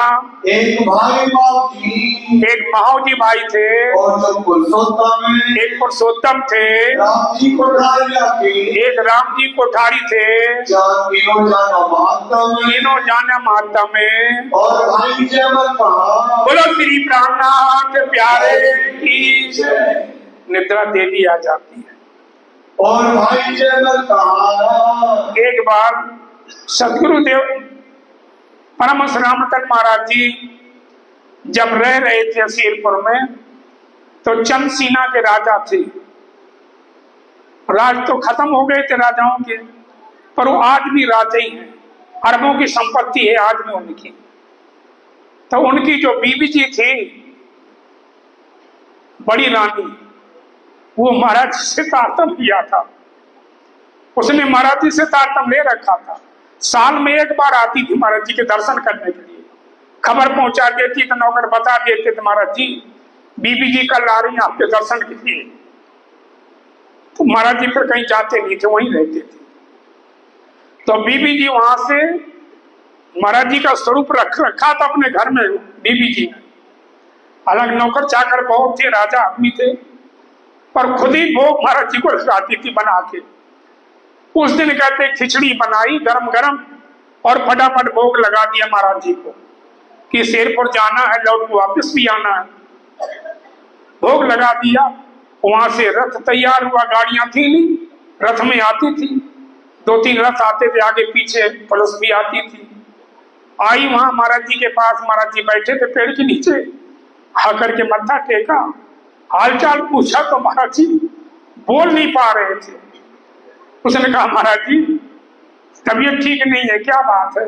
एक भाई बाप जी एक महाजी भाई थे और जो पुरुषोत्तम एक पुरुषोत्तम थे, राम जी कोठारिया के एक राम जी कोठारी थे। तीनों जाना महात्म तीनों जाने महात्मा में। और भाई जयमल कहा बोलो श्री प्राणनाथ प्यारे की जय। निद्रा देवी आ जाती है। और भाई जयमल कहा एक बार सदगुरुदेव परमहंस रामचंद्र महाराज जी जब रह रहे थे असीरपुर में तो चंदसीना के राजा थे। राज तो खत्म हो गए थे राजाओं के, पर वो आज भी राजा ही हैं। अरबों की संपत्ति है आज भी उनकी। तो उनकी जो बीबी जी थी बड़ी रानी, वो महाराज से तारतम लिया था। उसने महाराज जी से तारतम ले रखा था। साल में एक बार आती थी महाराज जी के दर्शन करने के लिए। खबर पहुंचा देती तो नौकर बता देते थे महाराज जी बीबी जी कल आ रही हैं आपके दर्शन के लिए। तो महाराज जी फिर कहीं जाते नहीं थे, वहीं रहते थे। तो बीबी जी वहां से महाराज जी का स्वरूप रखा था अपने घर में बीबी जी ने। अलग नौकर चाकर बहुत थे, राजा आदमी थे, पर खुद ही भोग महाराज जी को खिलाती थी बना के। उस दिन कहते खिचड़ी बनाई गरम गरम और फटाफट भोग लगा दिया महाराज जी को कि शेरपुर जाना है, लौट वापस भी आना है। भोग लगा दिया। वहां से रथ तैयार हुआ, गाड़ियां थी नहीं, रथ में आती थी। 2-3 रथ आते थे, आगे पीछे पुलिस भी आती थी। आई वहां महाराज जी के पास, महाराज जी बैठे थे पेड़ के नीचे, आकर के मत्था टेका, हालचाल पूछा तो महाराज जी बोल नहीं पा रहे थे। उसने कहा महाराज जी तबीयत ठीक नहीं है, क्या बात है,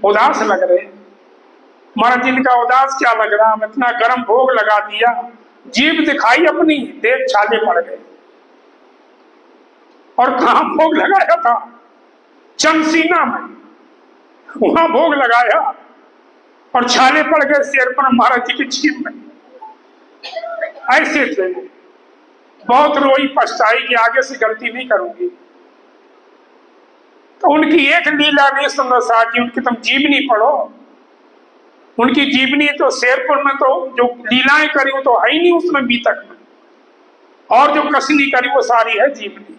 उदास लग रहे। महाराज जी ने कहा उदास क्या लग रहा, हम इतना गर्म भोग लगा दिया, जीभ दिखाई अपनी, देख छाले पड़ गए। और कहां भोग लगाया था? चंदसीना में, वहां भोग लगाया और छाले पड़ गए सिर पर महाराज जी की जीभ में। ऐसे थे। बहुत रोई, पछताई कि आगे से गलती नहीं करूंगी। तो उनकी एक लीला नहीं सुंदर साथ जी, उनकी तुम जीवनी पढ़ो। उनकी जीवनी तो शेरपुर में तो जो लीलाएं करी वो तो है ही नहीं उसमें बीतक में, और जो कसनी करी वो सारी है जीवनी।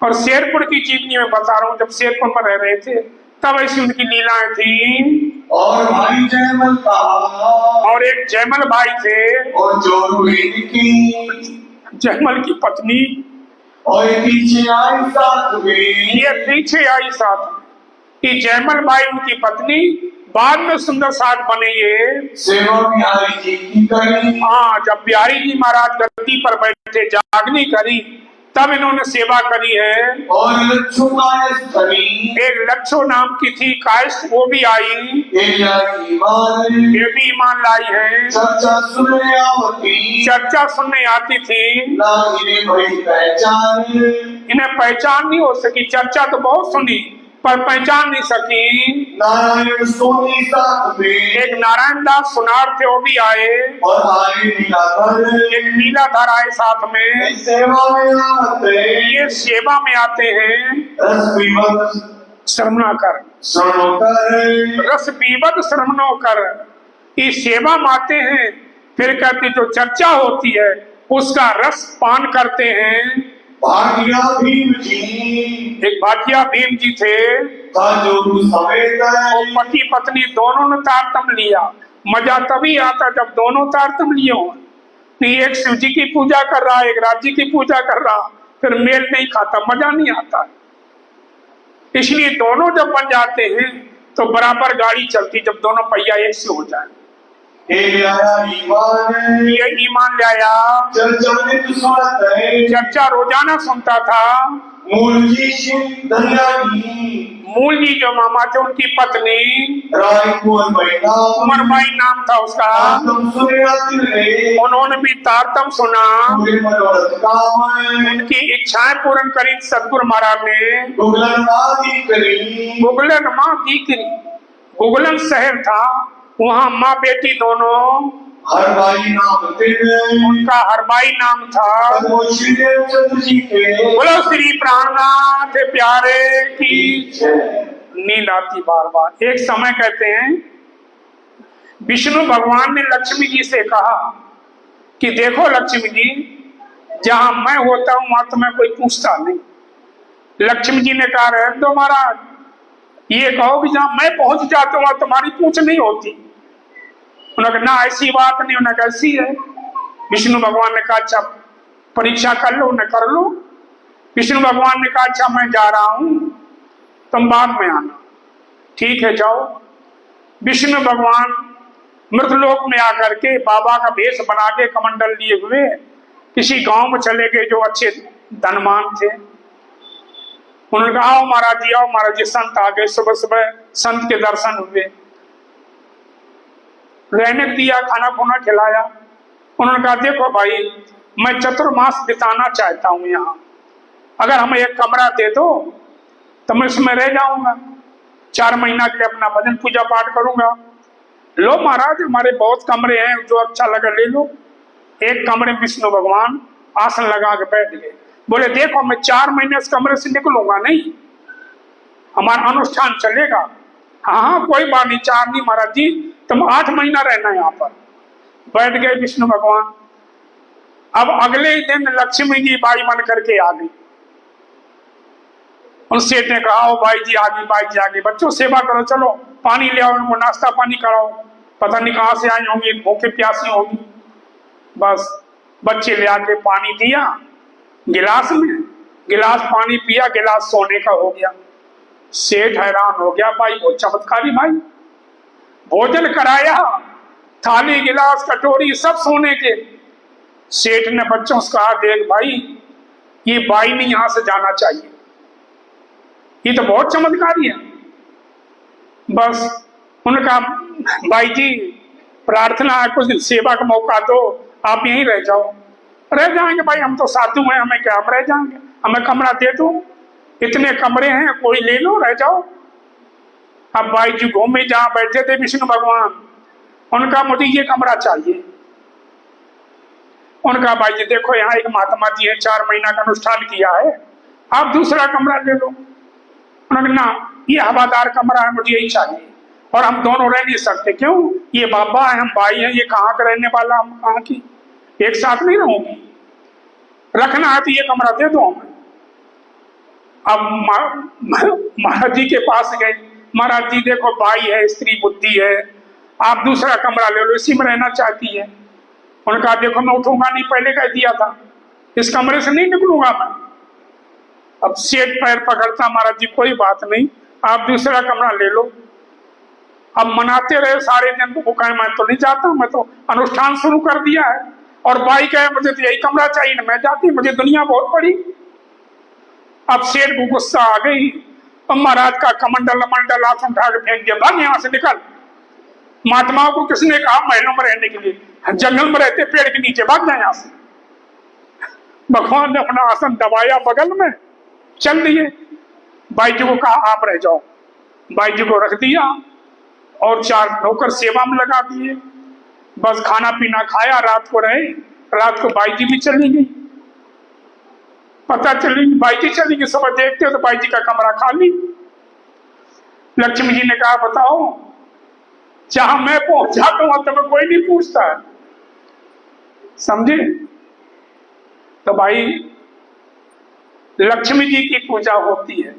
और शेरपुर की जीवनी में बता रहा हूं, जब शेरपुर में रह रहे थे तब ऐसी उनकी लीलाएं थी। और भाई जयमल का और एक जयमल भाई थे और जो की जयमल की पत्नी, और पीछे आई साथ में, ये पीछे आई साथ कि जयमल भाई उनकी पत्नी बाद में सुंदर साथ बने। ये सेवा बिहारी जी की करी। हाँ, जब बिहारी जी महाराज गद्दी पर बैठे जागनी करी तब इन्होंने सेवा करी है। और लच्छू कायस्थ करी, एक लच्छो नाम की थी कायस्थ, वो भी आई, ये भी ईमान लाई है। चर्चा सुनने आवती, चर्चा सुनने आती थी, ना इन्हें भाई पहचान, इन्हें पहचान नहीं हो सकी। चर्चा तो बहुत सुनी पर पहचान नहीं सकी। नारायण सोनी साथ में, एक नारायण दास सुनार थे, वो भी आए, और आए नीलाधर, एक नीलाधर आए साथ में। सेवा में आते, ये सेवा में आते हैं। रस पीवत श्रमणा कर, रस पीवत श्रमणों कर, इस सेवा में आते हैं। फिर कहते जो चर्चा होती है उसका रस पान करते हैं। भाटिया भीम जी, एक भाटिया भीम जी थे, पति पत्नी दोनों ने तारतम लिया। मजा तभी आता जब दोनों तारतम लिए हो। नहीं, एक शिव जी की पूजा कर रहा, एक राज्य की पूजा कर रहा, फिर मेल नहीं खाता, मजा नहीं आता। इसलिए दोनों जब बन जाते हैं तो बराबर गाड़ी चलती, जब दोनों पहिया एक से हो जाए। ये ईमान लाया। चर्चा रोजाना सुनता था। मूल जी जो मामा थे, उनकी पत्नी उमरबाई नाम था उसका, उन्होंने भी तारतम सुना, उनकी इच्छाएं पूर्ण करी सतगुरु महाराज ने। गुगलन माँ दी करी, गुगलन शहर था, वहाँ माँ बेटी दोनों, हरबाई नाम उनका हरबाई नाम था। बोलो श्री प्राणनाथ प्यारे की नींद आती बार बार। एक समय कहते हैं विष्णु भगवान ने लक्ष्मी जी से कहा कि देखो लक्ष्मी जी, जहां मैं होता हूं वहां तुम्हें कोई पूछता नहीं। लक्ष्मी जी ने कहा रहने दो महाराज, ये कहो कि जहां मैं पहुंच जाता हूं वहां तुम्हारी पूछ नहीं होती। उन्होंने कहा ना, ऐसी बात नहीं। उन्होंने कहा ऐसी है। विष्णु भगवान ने कहा अच्छा परीक्षा कर लो, उन्हें कर लो। विष्णु भगवान ने कहा अच्छा मैं जा रहा हूं, तुम बाद में आना। ठीक है जाओ। विष्णु भगवान मृतलोक में आकर के बाबा का भेष बना के कमंडल लिए हुए किसी गांव में चले गए जो अच्छे धनवान थे। उन्होंने कहा आओ महाराज जी, आओ महाराज जी। संत आ गए, सुबह सुबह संत के दर्शन हुए, रहने दिया, खाना खुना खिलाया। उन्होंने कहा देखो भाई, मैं चतुर्मास बिताना चाहता हूं यहाँ, अगर हमें एक कमरा दे दो तो मैं उसमें रह जाऊंगा, 4 महीना के लिए अपना भजन पूजा पाठ करूंगा। लो महाराज, हमारे बहुत कमरे हैं, जो अच्छा लगा ले लो। एक कमरे में विष्णु भगवान आसन लगा के बैठ गए। बोले देखो मैं 4 महीने इस कमरे से निकलूंगा नहीं, हमारा अनुष्ठान चलेगा। हाँ हाँ कोई बात नहीं, 4 नहीं महाराज जी, तुम 8 महीना रहना यहाँ पर। बैठ गए विष्णु भगवान। अब अगले ही दिन लक्ष्मी जी बाई बन करके आ गई। उन सेठ ने कहा भाई जी आ गई, बाई जी आ गई, बच्चों सेवा करो, चलो पानी ले आओ, उनको नाश्ता पानी कराओ, पता नहीं कहाँ से आई होंगी, भूखे प्यासी होंगी। बस बच्चे ले आके पानी दिया गिलास में, गिलास पानी पिया, गिलास सोने का हो गया। सेठ हैरान हो गया, भाई बहुत चमत्कारी भाई, भोजन कराया, थाली गिलास कटोरी सब सोने के। सेठ ने बच्चों से कहा देख भाई, ये बाई नहीं यहां से जाना चाहिए, ये तो बहुत चमत्कारी है। बस उन्होंने कहा भाई जी प्रार्थना है, कुछ दिन सेवा का मौका दो, आप यहीं रह जाओ। रह जाएंगे भाई, हम तो साधु हैं, हमें क्या, हम रह जाएंगे, हमें कमरा दे दो, इतने कमरे हैं, कोई ले लो, रह जाओ। अब भाई जी घूमे जहां बैठे थे विष्णु भगवान, उनका मुझे ये कमरा चाहिए। उनका भाई जी देखो यहाँ एक महात्मा जी है, 4 महीना का अनुष्ठान किया है, आप दूसरा कमरा ले लो। उन्होंने ना, ये हवादार कमरा है, मुझे यही चाहिए, और हम दोनों रह नहीं सकते। क्यों, ये बाबा है, हम भाई हैं, ये कहाँ का रहने वाला, हम कहाँ की, एक साथ नहीं रहूंगी, रखना है तो ये कमरा दे दो हमें। अब महाराज जी के पास गए, महाराज जी देखो भाई है, स्त्री बुद्धि है, आप दूसरा कमरा ले लो, इसी में रहना चाहती है। उन्होंने कहा देखो मैं उठूंगा नहीं, पहले कह दिया था, इस कमरे से नहीं निकलूंगा मैं। अब सेठ पैर पकड़ता, महाराज जी कोई बात नहीं, आप दूसरा कमरा ले लो। अब मनाते रहे सारे दिन, तो कहे मैं तो नहीं जाता, मैं तो अनुष्ठान शुरू कर दिया है, और बाई कहे मुझे तो यही कमरा चाहिए ना, मैं जाती, मुझे दुनिया बहुत बड़ी। अब सेठ को गुस्सा आ गई, अब महाराज का कमंडल मंडल हाथ उठा के फेंक दिया, भाग यहाँ से निकल। महात्माओं को किसने कहा महलों में रहने के लिए, जंगल में रहते पेड़ के नीचे, भाग जाए यहाँ से। भगवान ने अपना आसन दबाया बगल में, चल दिए। बाई जी को कहा आप रह जाओ, बाई जी को रख दिया, और 4 नौकर सेवा में लगा दिए। बस खाना पीना खाया, रात को रहे। रात को बाई जी भी चली गई, पता चली बाई जी चली गई। सुबह देखते हो तो बाई जी का कमरा खाली। लक्ष्मी जी ने कहा बताओ, जहां मैं पहुंच जाता हूं तो मैं कोई नहीं पूछता है, समझे। तो भाई लक्ष्मी जी की पूजा होती है।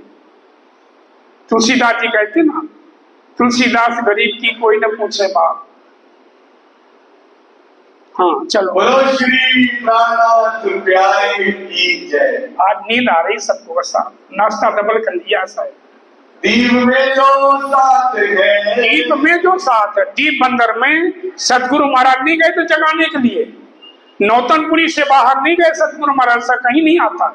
तुलसीदास जी कहते ना, तुलसीदास गरीब की कोई न पूछे बात। हाँ चलो। बोलो श्री प्राणनाथ प्यारे की जय। आज नींद आ रही सबको, बस नाश्ता डबल कर लिया शायद। दीप में जो साथ है, दीप में जो साथ है, दीप बंदर में सतगुरु महाराज नहीं गए थे जगाने के लिए, नौतनपुरी से बाहर नहीं गए सतगुरु महाराज से, कहीं नहीं आता।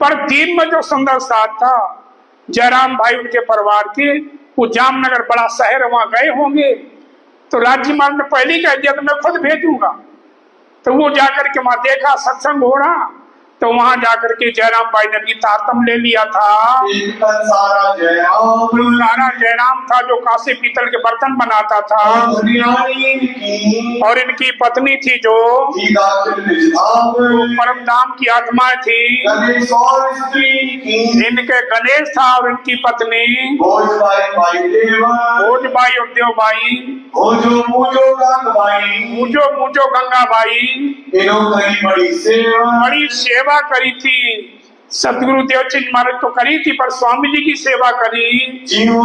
पर दीप में जो सुंदर साथ था, जयराम भाई उनके परिवार के, वो जामनगर बड़ा शहर, वहां गए होंगे तो राज्य महाराज ने पहले ही कह दिया तो मैं खुद भेजूंगा। तो वो जाकर के वहां देखा सत्संग हो रहा, तो वहां जाकर के जयराम भाई ने भी तारतम ले लिया था। सारा जयराम था जो कांसे पीतल के बर्तन बनाता था, और इनकी पत्नी थी जो परम धाम की आत्मा थी। इनके गणेश था और इनकी पत्नी भोजबाई और देवबाई, मुझो गंगाबाई। बड़ी सेवा करी थी सतगुरु देवचंद महाराज तो करी थी, पर स्वामी जी की सेवा करी। जीवो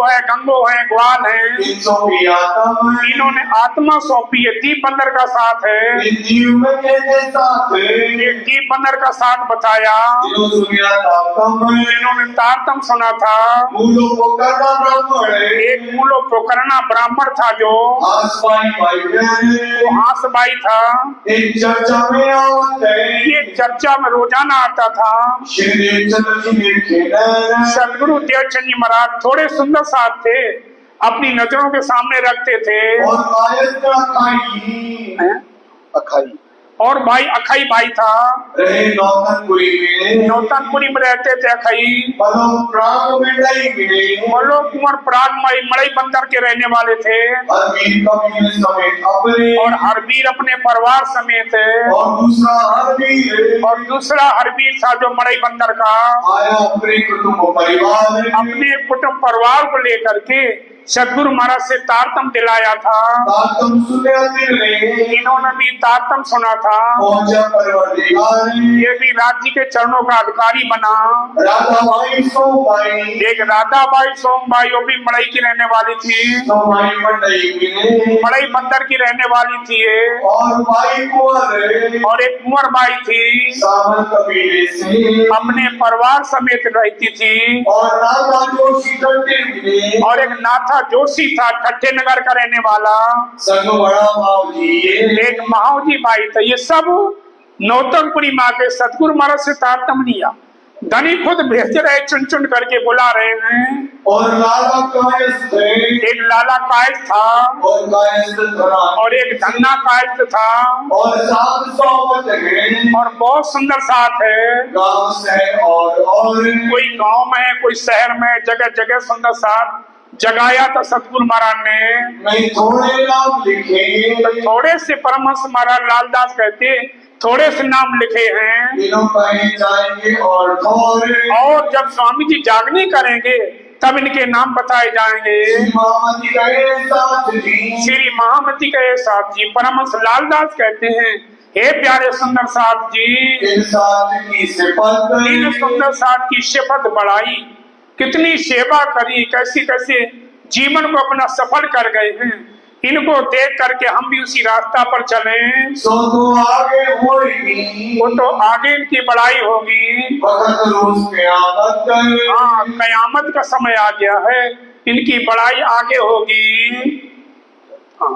है, गंगो है, ग्वाल है, इन्होंने आत्मा सौंपी है। दीप बंदर का साथ है, दीप बंदर का साथ बताया, इन्होंने तारतम सुना था। एक मूलो पोकरना ब्राह्मण था जो हांसबाई था, ये चर्चा में रोजाना आता था। सतगुरु देवचंद जी महाराज थोड़े सुंदर साथ थे, अपनी नजरों के सामने रखते थे। और भाई अखाई भाई था, नौतनपुरी में रहते थे अखाई। मलो कुंवर प्राग मड़ई बंदर के रहने वाले थे, और हरवीर अपने परिवार समेत, और दूसरा हरवीर था जो मड़ई बंदर का अपने कुटुंब परिवार को लेकर के सतगुरु महाराज से तारतम दिलाया था। इन्होंने भी तारतम सुना था। ये भी राज्य के चरणों का अधिकारी बना। एक राधाबाई सोमबाई, वो भी मड़ई की रहने वाली थी, मड़ई बंदर की रहने वाली थी, और एक कुंवर बाई थी, अपने परिवार समेत रहती थी। और एक नाथा जोशी था, ठट्ठे नगर का रहने वाला, एक महावजी भाई था। ये सब नौतनपुरी माँ के सतगुरु महाराज से तारतम लिया। धनी खुद भेज रहे, चुन चुन करके बुला रहे हैं। और एक लाला कायस्थ था, और एक धन्ना कायस्थ था, और बहुत सुंदर साथ है। कोई गांव में, कोई शहर में, जगह जगह सुंदर साथ जगाया था सतगुरु महाराज ने। थोड़े नाम लिखे, थोड़े से परमहंस महाराज लालदास कहते थोड़े से नाम लिखे हैं, जाएंगे और जब स्वामी जी जागनी करेंगे तब इनके नाम बताए जाएंगे। श्री महामती के साथ जी परमहंस लालदास कहते हैं, हे प्यारे सुंदर साथ जी, इन सुंदर साथ की शपथ बढ़ाई, कितनी सेवा करी, कैसे कैसे जीवन को अपना सफल कर गए हैं। इनको देख करके हम भी उसी रास्ता पर चलें, वो तो आगे इनकी बड़ाई होगी। हाँ, कयामत का समय आ गया है, इनकी बड़ाई आगे होगी। हाँ।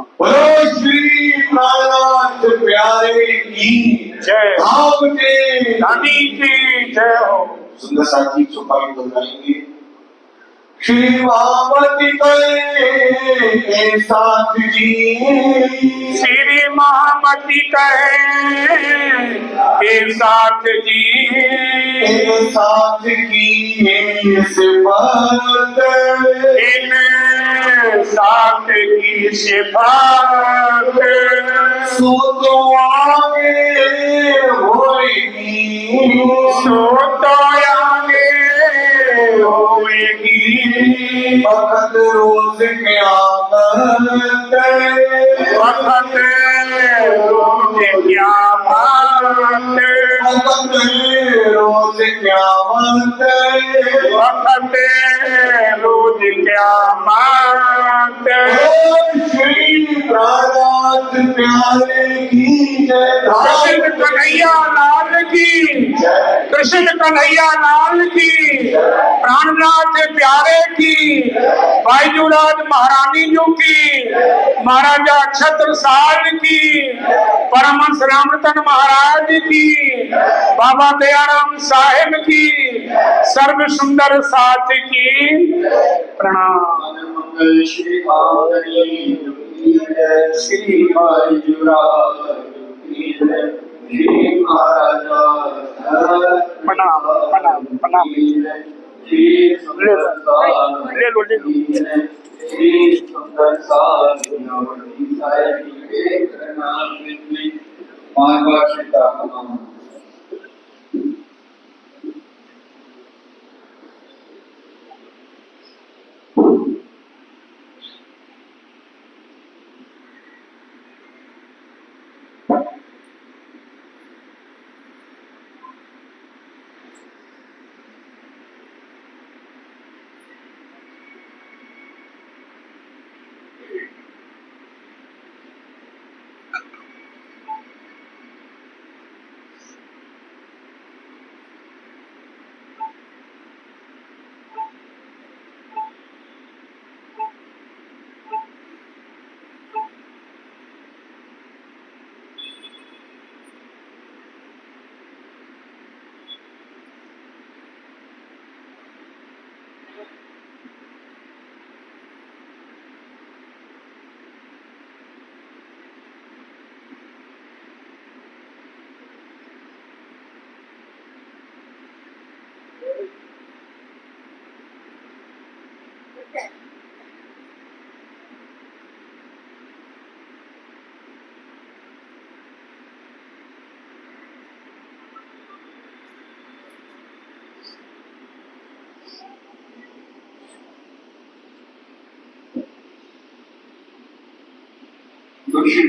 श्री प्राणनाथ प्यारे की जय, धनी की जय हो। सुंदर साथी चौपाई दोहराएंगे। श्री महामती के साथ जी, श्री महामती के साथ जी, साथ की सिफात, इन साथ की सिफात, सो तो आगे होगी, सो तो आगे होगी, वक्त रोज क़यामत, वक्त रोज क़यामत, वक्त रोज क़यामत, वक्त रोज क़यामत। श्री प्राणनाथ प्यारे की जय। कृष्ण कन्हैया लाल की, कृष्ण कन्हैया लाल की, प्राणनाथ प्यारे की, बाईजूराज महारानी जी की, महाराजा छत्रसाल की, परमहंस रामरतन महाराज की, बाबा दयाराम साहेब की, सर्व सुंदर साथ की प्रणाम। मंगल श्री महारानी की जय, श्री बाईजूराज की जय, श्री महाराजा प्रणाम प्रणाम प्रणाम। श्री सुंदर ले लो ले लो। श्री सुंदर साहिब के प्रणाम में मानवा सीता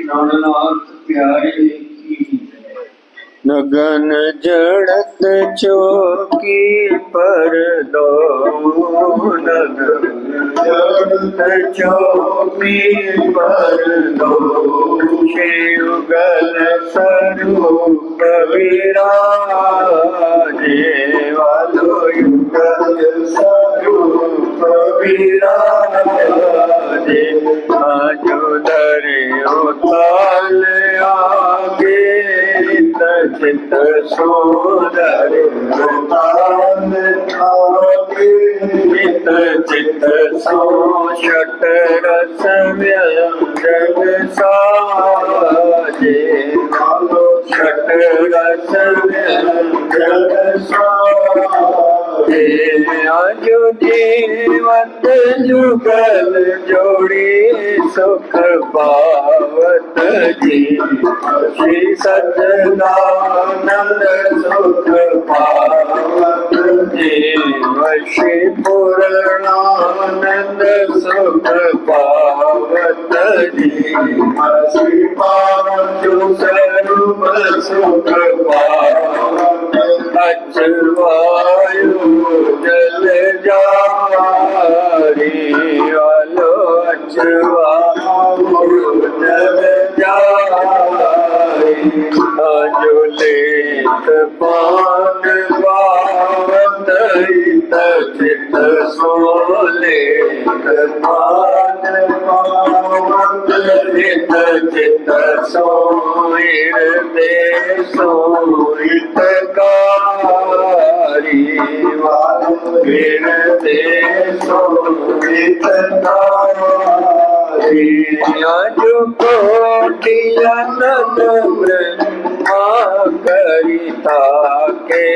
प्राणनाथ प्यारे की जय। नगन जड़त चौकी पर दो, नगन जड़त चौकी पर दो, युगल स्वरूप विराजे, वालो युगल स्वरूप विराजे, आजो धरे उताल आगे चित सोदर तान आगे, चित सो षट रस व्यंजन साजे, षट रस व्यंजन साजे, आजो जीवत जुगल जोड़ी सुख पावत जी, श्री सच्चिदानंद सुख पावत जीव, श्री पूर्णानंद सुख पावत जीव, श्री पांचु स्वरूप सुख पावत, अचवायु जल जारी, वालो अचवायु जल जारी, जो लेत पान पावत हित चित सोले, पान पावत हित चित सोइर दे सोहितकारी, वालिर दे सोहितकारी, जो कोटि अनंत ब्रह्मा करिता के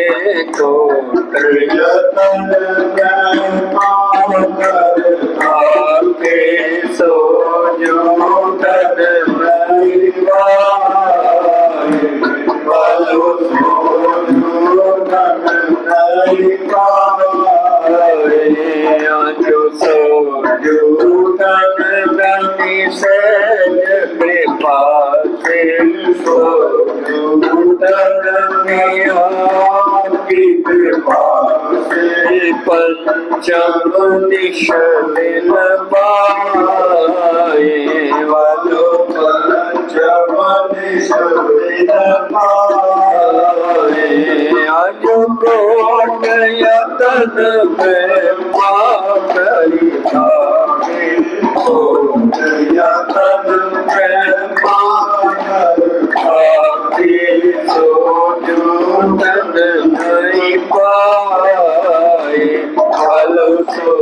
कोट यतन ब्रह्मा करता के, सो जो तन परिवार, वालो सो जो तन परिवार, जो सो जो तन बनी से कृपा से, सो जो तन की कृपा से, पंचम दिश मिल पाए, वालो पंचम आज कोट यतन में पाकरी जावे, कोट यतन में पाकरी सो जूटन नहीं पाए, फल सो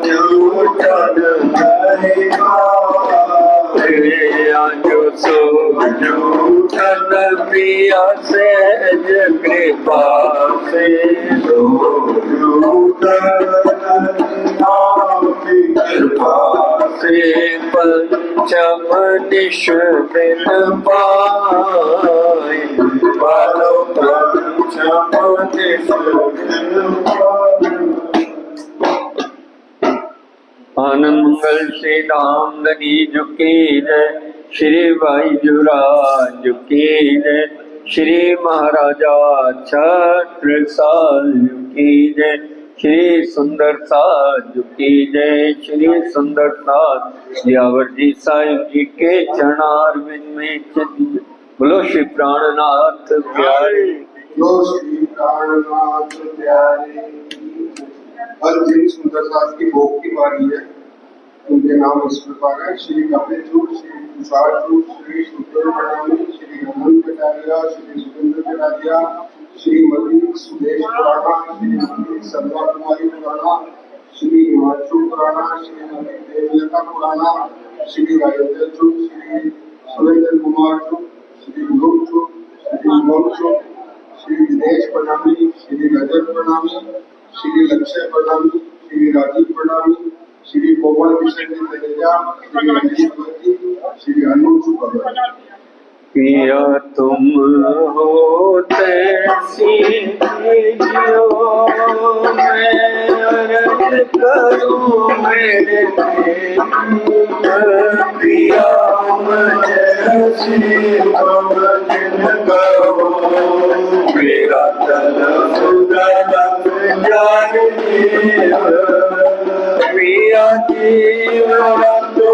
जूटन नहीं पाए। आज सो जूटन प्रिया से कृपा से, सो कृपा से पंचम निश दिन पाए, पालो पंचम निश दिन पाए। आनंद मंगल से धामधनी झुकी जय, श्री भाई जुराज की जय, श्री महाराजा छत्रसाल की जय, श्री सुंदर साज की जय, श्री सुंदर साज जियावर जी साहिब जी के चरणारविंद में चित। बोलो श्री प्राणनाथ प्यारे, जो श्री प्राणनाथ प्यारे। हर दिन सुंदर साथ की भोग की बारी है। उनके नाम इस प्रकार है: श्री कपिलचूर, श्री तुषारचूर, श्री सुंदर प्रणामी, श्री अनंत कटारिया, श्री सुरेंद्र कटारिया, श्रीमती सुदेश पुराणा, श्रीमती सर्वा कुमारी पुराणा, श्री हिमाचू पुराणा, श्रीमती देवलता पुराणा, श्री राजेंद्र चूर, श्री सुरेंद्र कुमार चूर, श्री ध्रुव चूर, श्री मोल चूर, श्री दिनेश प्रणामी, श्री रजत प्रणामी, श्री लक्ष्य प्रणामी, श्री राजीव प्रणामी, श्री कोमल किशन तनेजा, श्री रंजीत वर्ती, श्री अनुज भगत। पिया तुम होते सीखियो, मैं अर्ज करूं मेरे पिया, मुझे सीखो दिन करो, मेरा तन सुगंध जाने पिया जीवा तो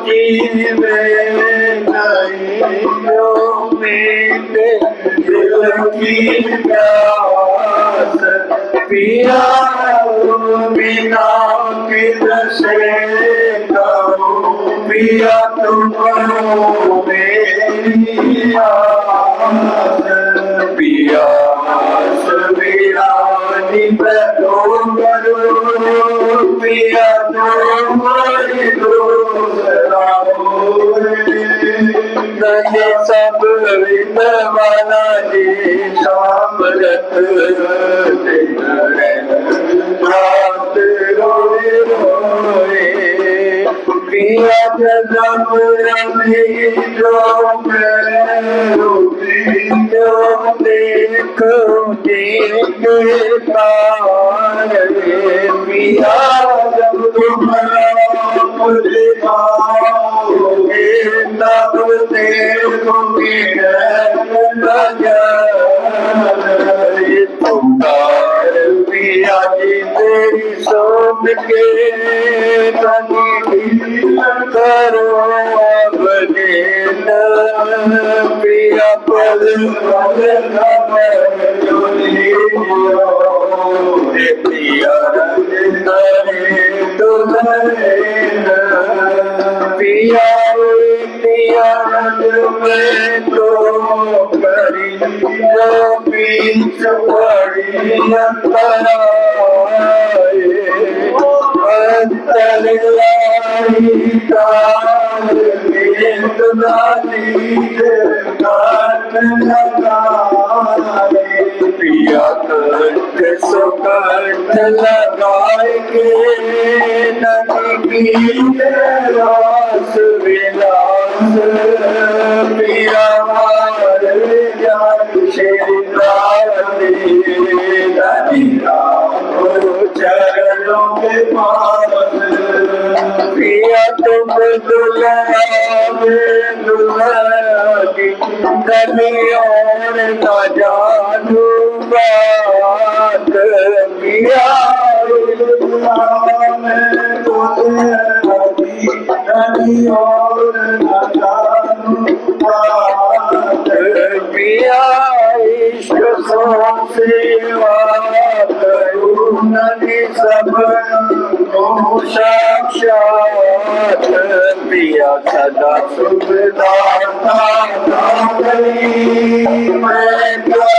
जीवे नहीं, मेरे दिल की प्यास पिया बिना किससे कहूं, पिया तुम मेरी आस, पिया बिरानी बैठो करो, पिया तुम्हारी दूसरा नदी सब वाला जी सामरत रात रोए रोए, पिया जगम रवि जो जो देखो देख तारे, पिया जब तुम्हारा मुझे पाओगे तब देखोगे नजारे, पुकार पिया जी तेरी सोच के करो बने पिया पद पिया पिया पिया में तो करी बीच पड़ी पिया कंठ सुकंठ लगाए के नदी की रास विलास, पिया मार जान श्री चरणों के पास, पिया तुम दुल्हा दुल्हनी कभी और न जानू बात, पिया कभी और न जानू बात, सो सेवा करूं ननि सब साक्षात पिया सदा सुख दाता मैं क्या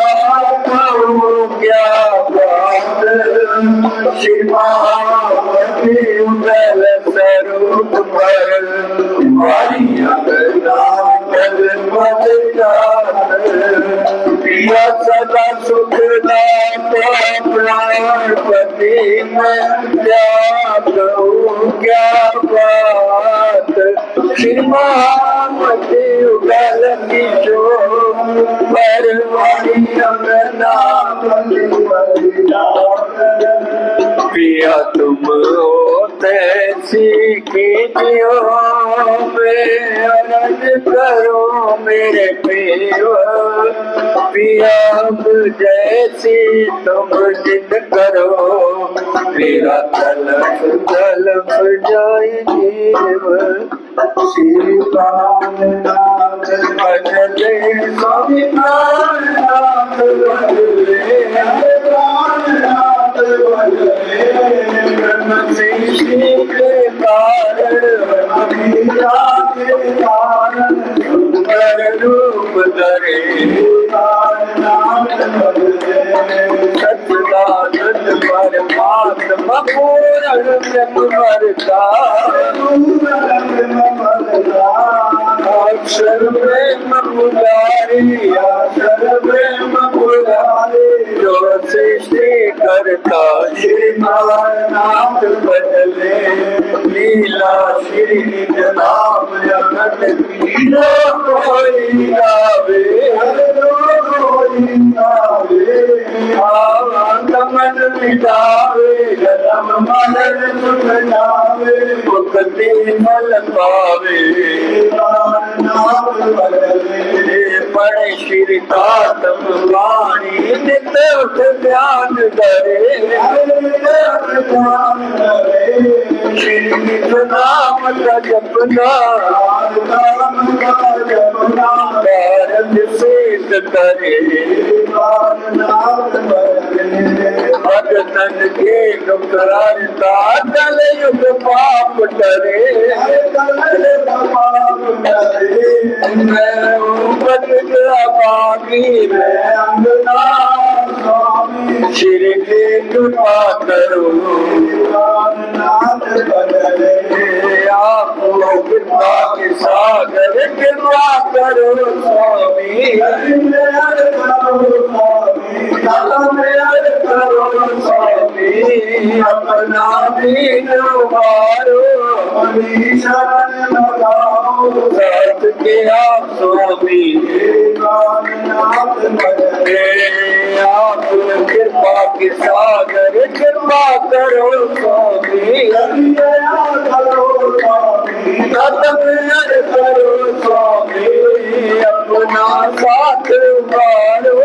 कहूँ क्या बात शिवावती उदल स्वरूप पर मारिया पिया सदा सुख दाता प्राणपति मैं क्या कहूँ क्या बात श्रीमावती उदल किशोर परवानी अंगना पिया तुम हो तैसी कीजियो मैं अर्ज करो मेरे पियो पिया अब जैसी तुम जिद करो मेरा तलफ तलफ जाए जीव श्री प्राणनाथ भजले स्वामी प्राणनाथ भजले प्राणनाथ भजले ब्रह्म सृष्टि के कारण अभिया के कारण सुंदर रूप धरे प्राणनाथ भजले सच्चिदानंद परमात्मा पूर्ण ब्रह्म भरता अक्षर ब्रह्म पुजारी अक्षर ब्रह्म पुजारी जो सृष्टि करता श्री नाथ बदले लीला श्री निज नाम जगत की कोई गावे कोई गावे मन मिटावे जन्म मरण सुख जावे मुक्ति फल पावे पढ़े श्री तात्म वाणी नित उठ ध्यान करे श्री निज नाम का जपना भारत सिद्ध करे अगतन के गुप्तराता दल युग पाप करे मैं बन गया बागी मैं अंगना स्वामी श्री की कृपा करो आपको कृपा के सागर कृपा करो स्वामी करो स्वामी अपना दीन उबारो शरण लगाओ सत के आप स्वामी आप कृपा के सागर कृपा करो स्वामी करो स्वामी अपना साथ उबारो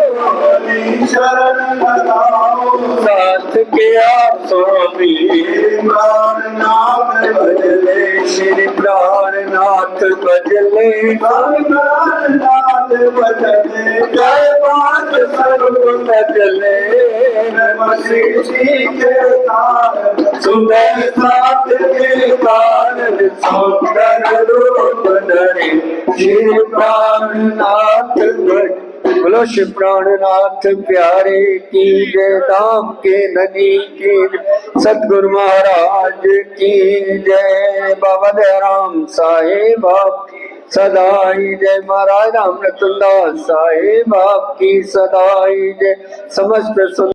शरण लगाओ साथ के आप स्वामी प्राणनाथ भजले श्री प्राणनाथ भजले प्राणनाथ भजले जय बात सर्व भजले सृष्टि के कारण सुंदर साथ के कारण सुंदर रूप धरे श्री प्राणनाथ भजले बोलो श्री प्राणनाथ प्यारे की जय धाम के नदी की सतगुरु महाराज की जय बाबा दयाराम साहेब आपकी सदाई जय महाराज राम रतनदास साहेब आपकी सदाई जय समस्त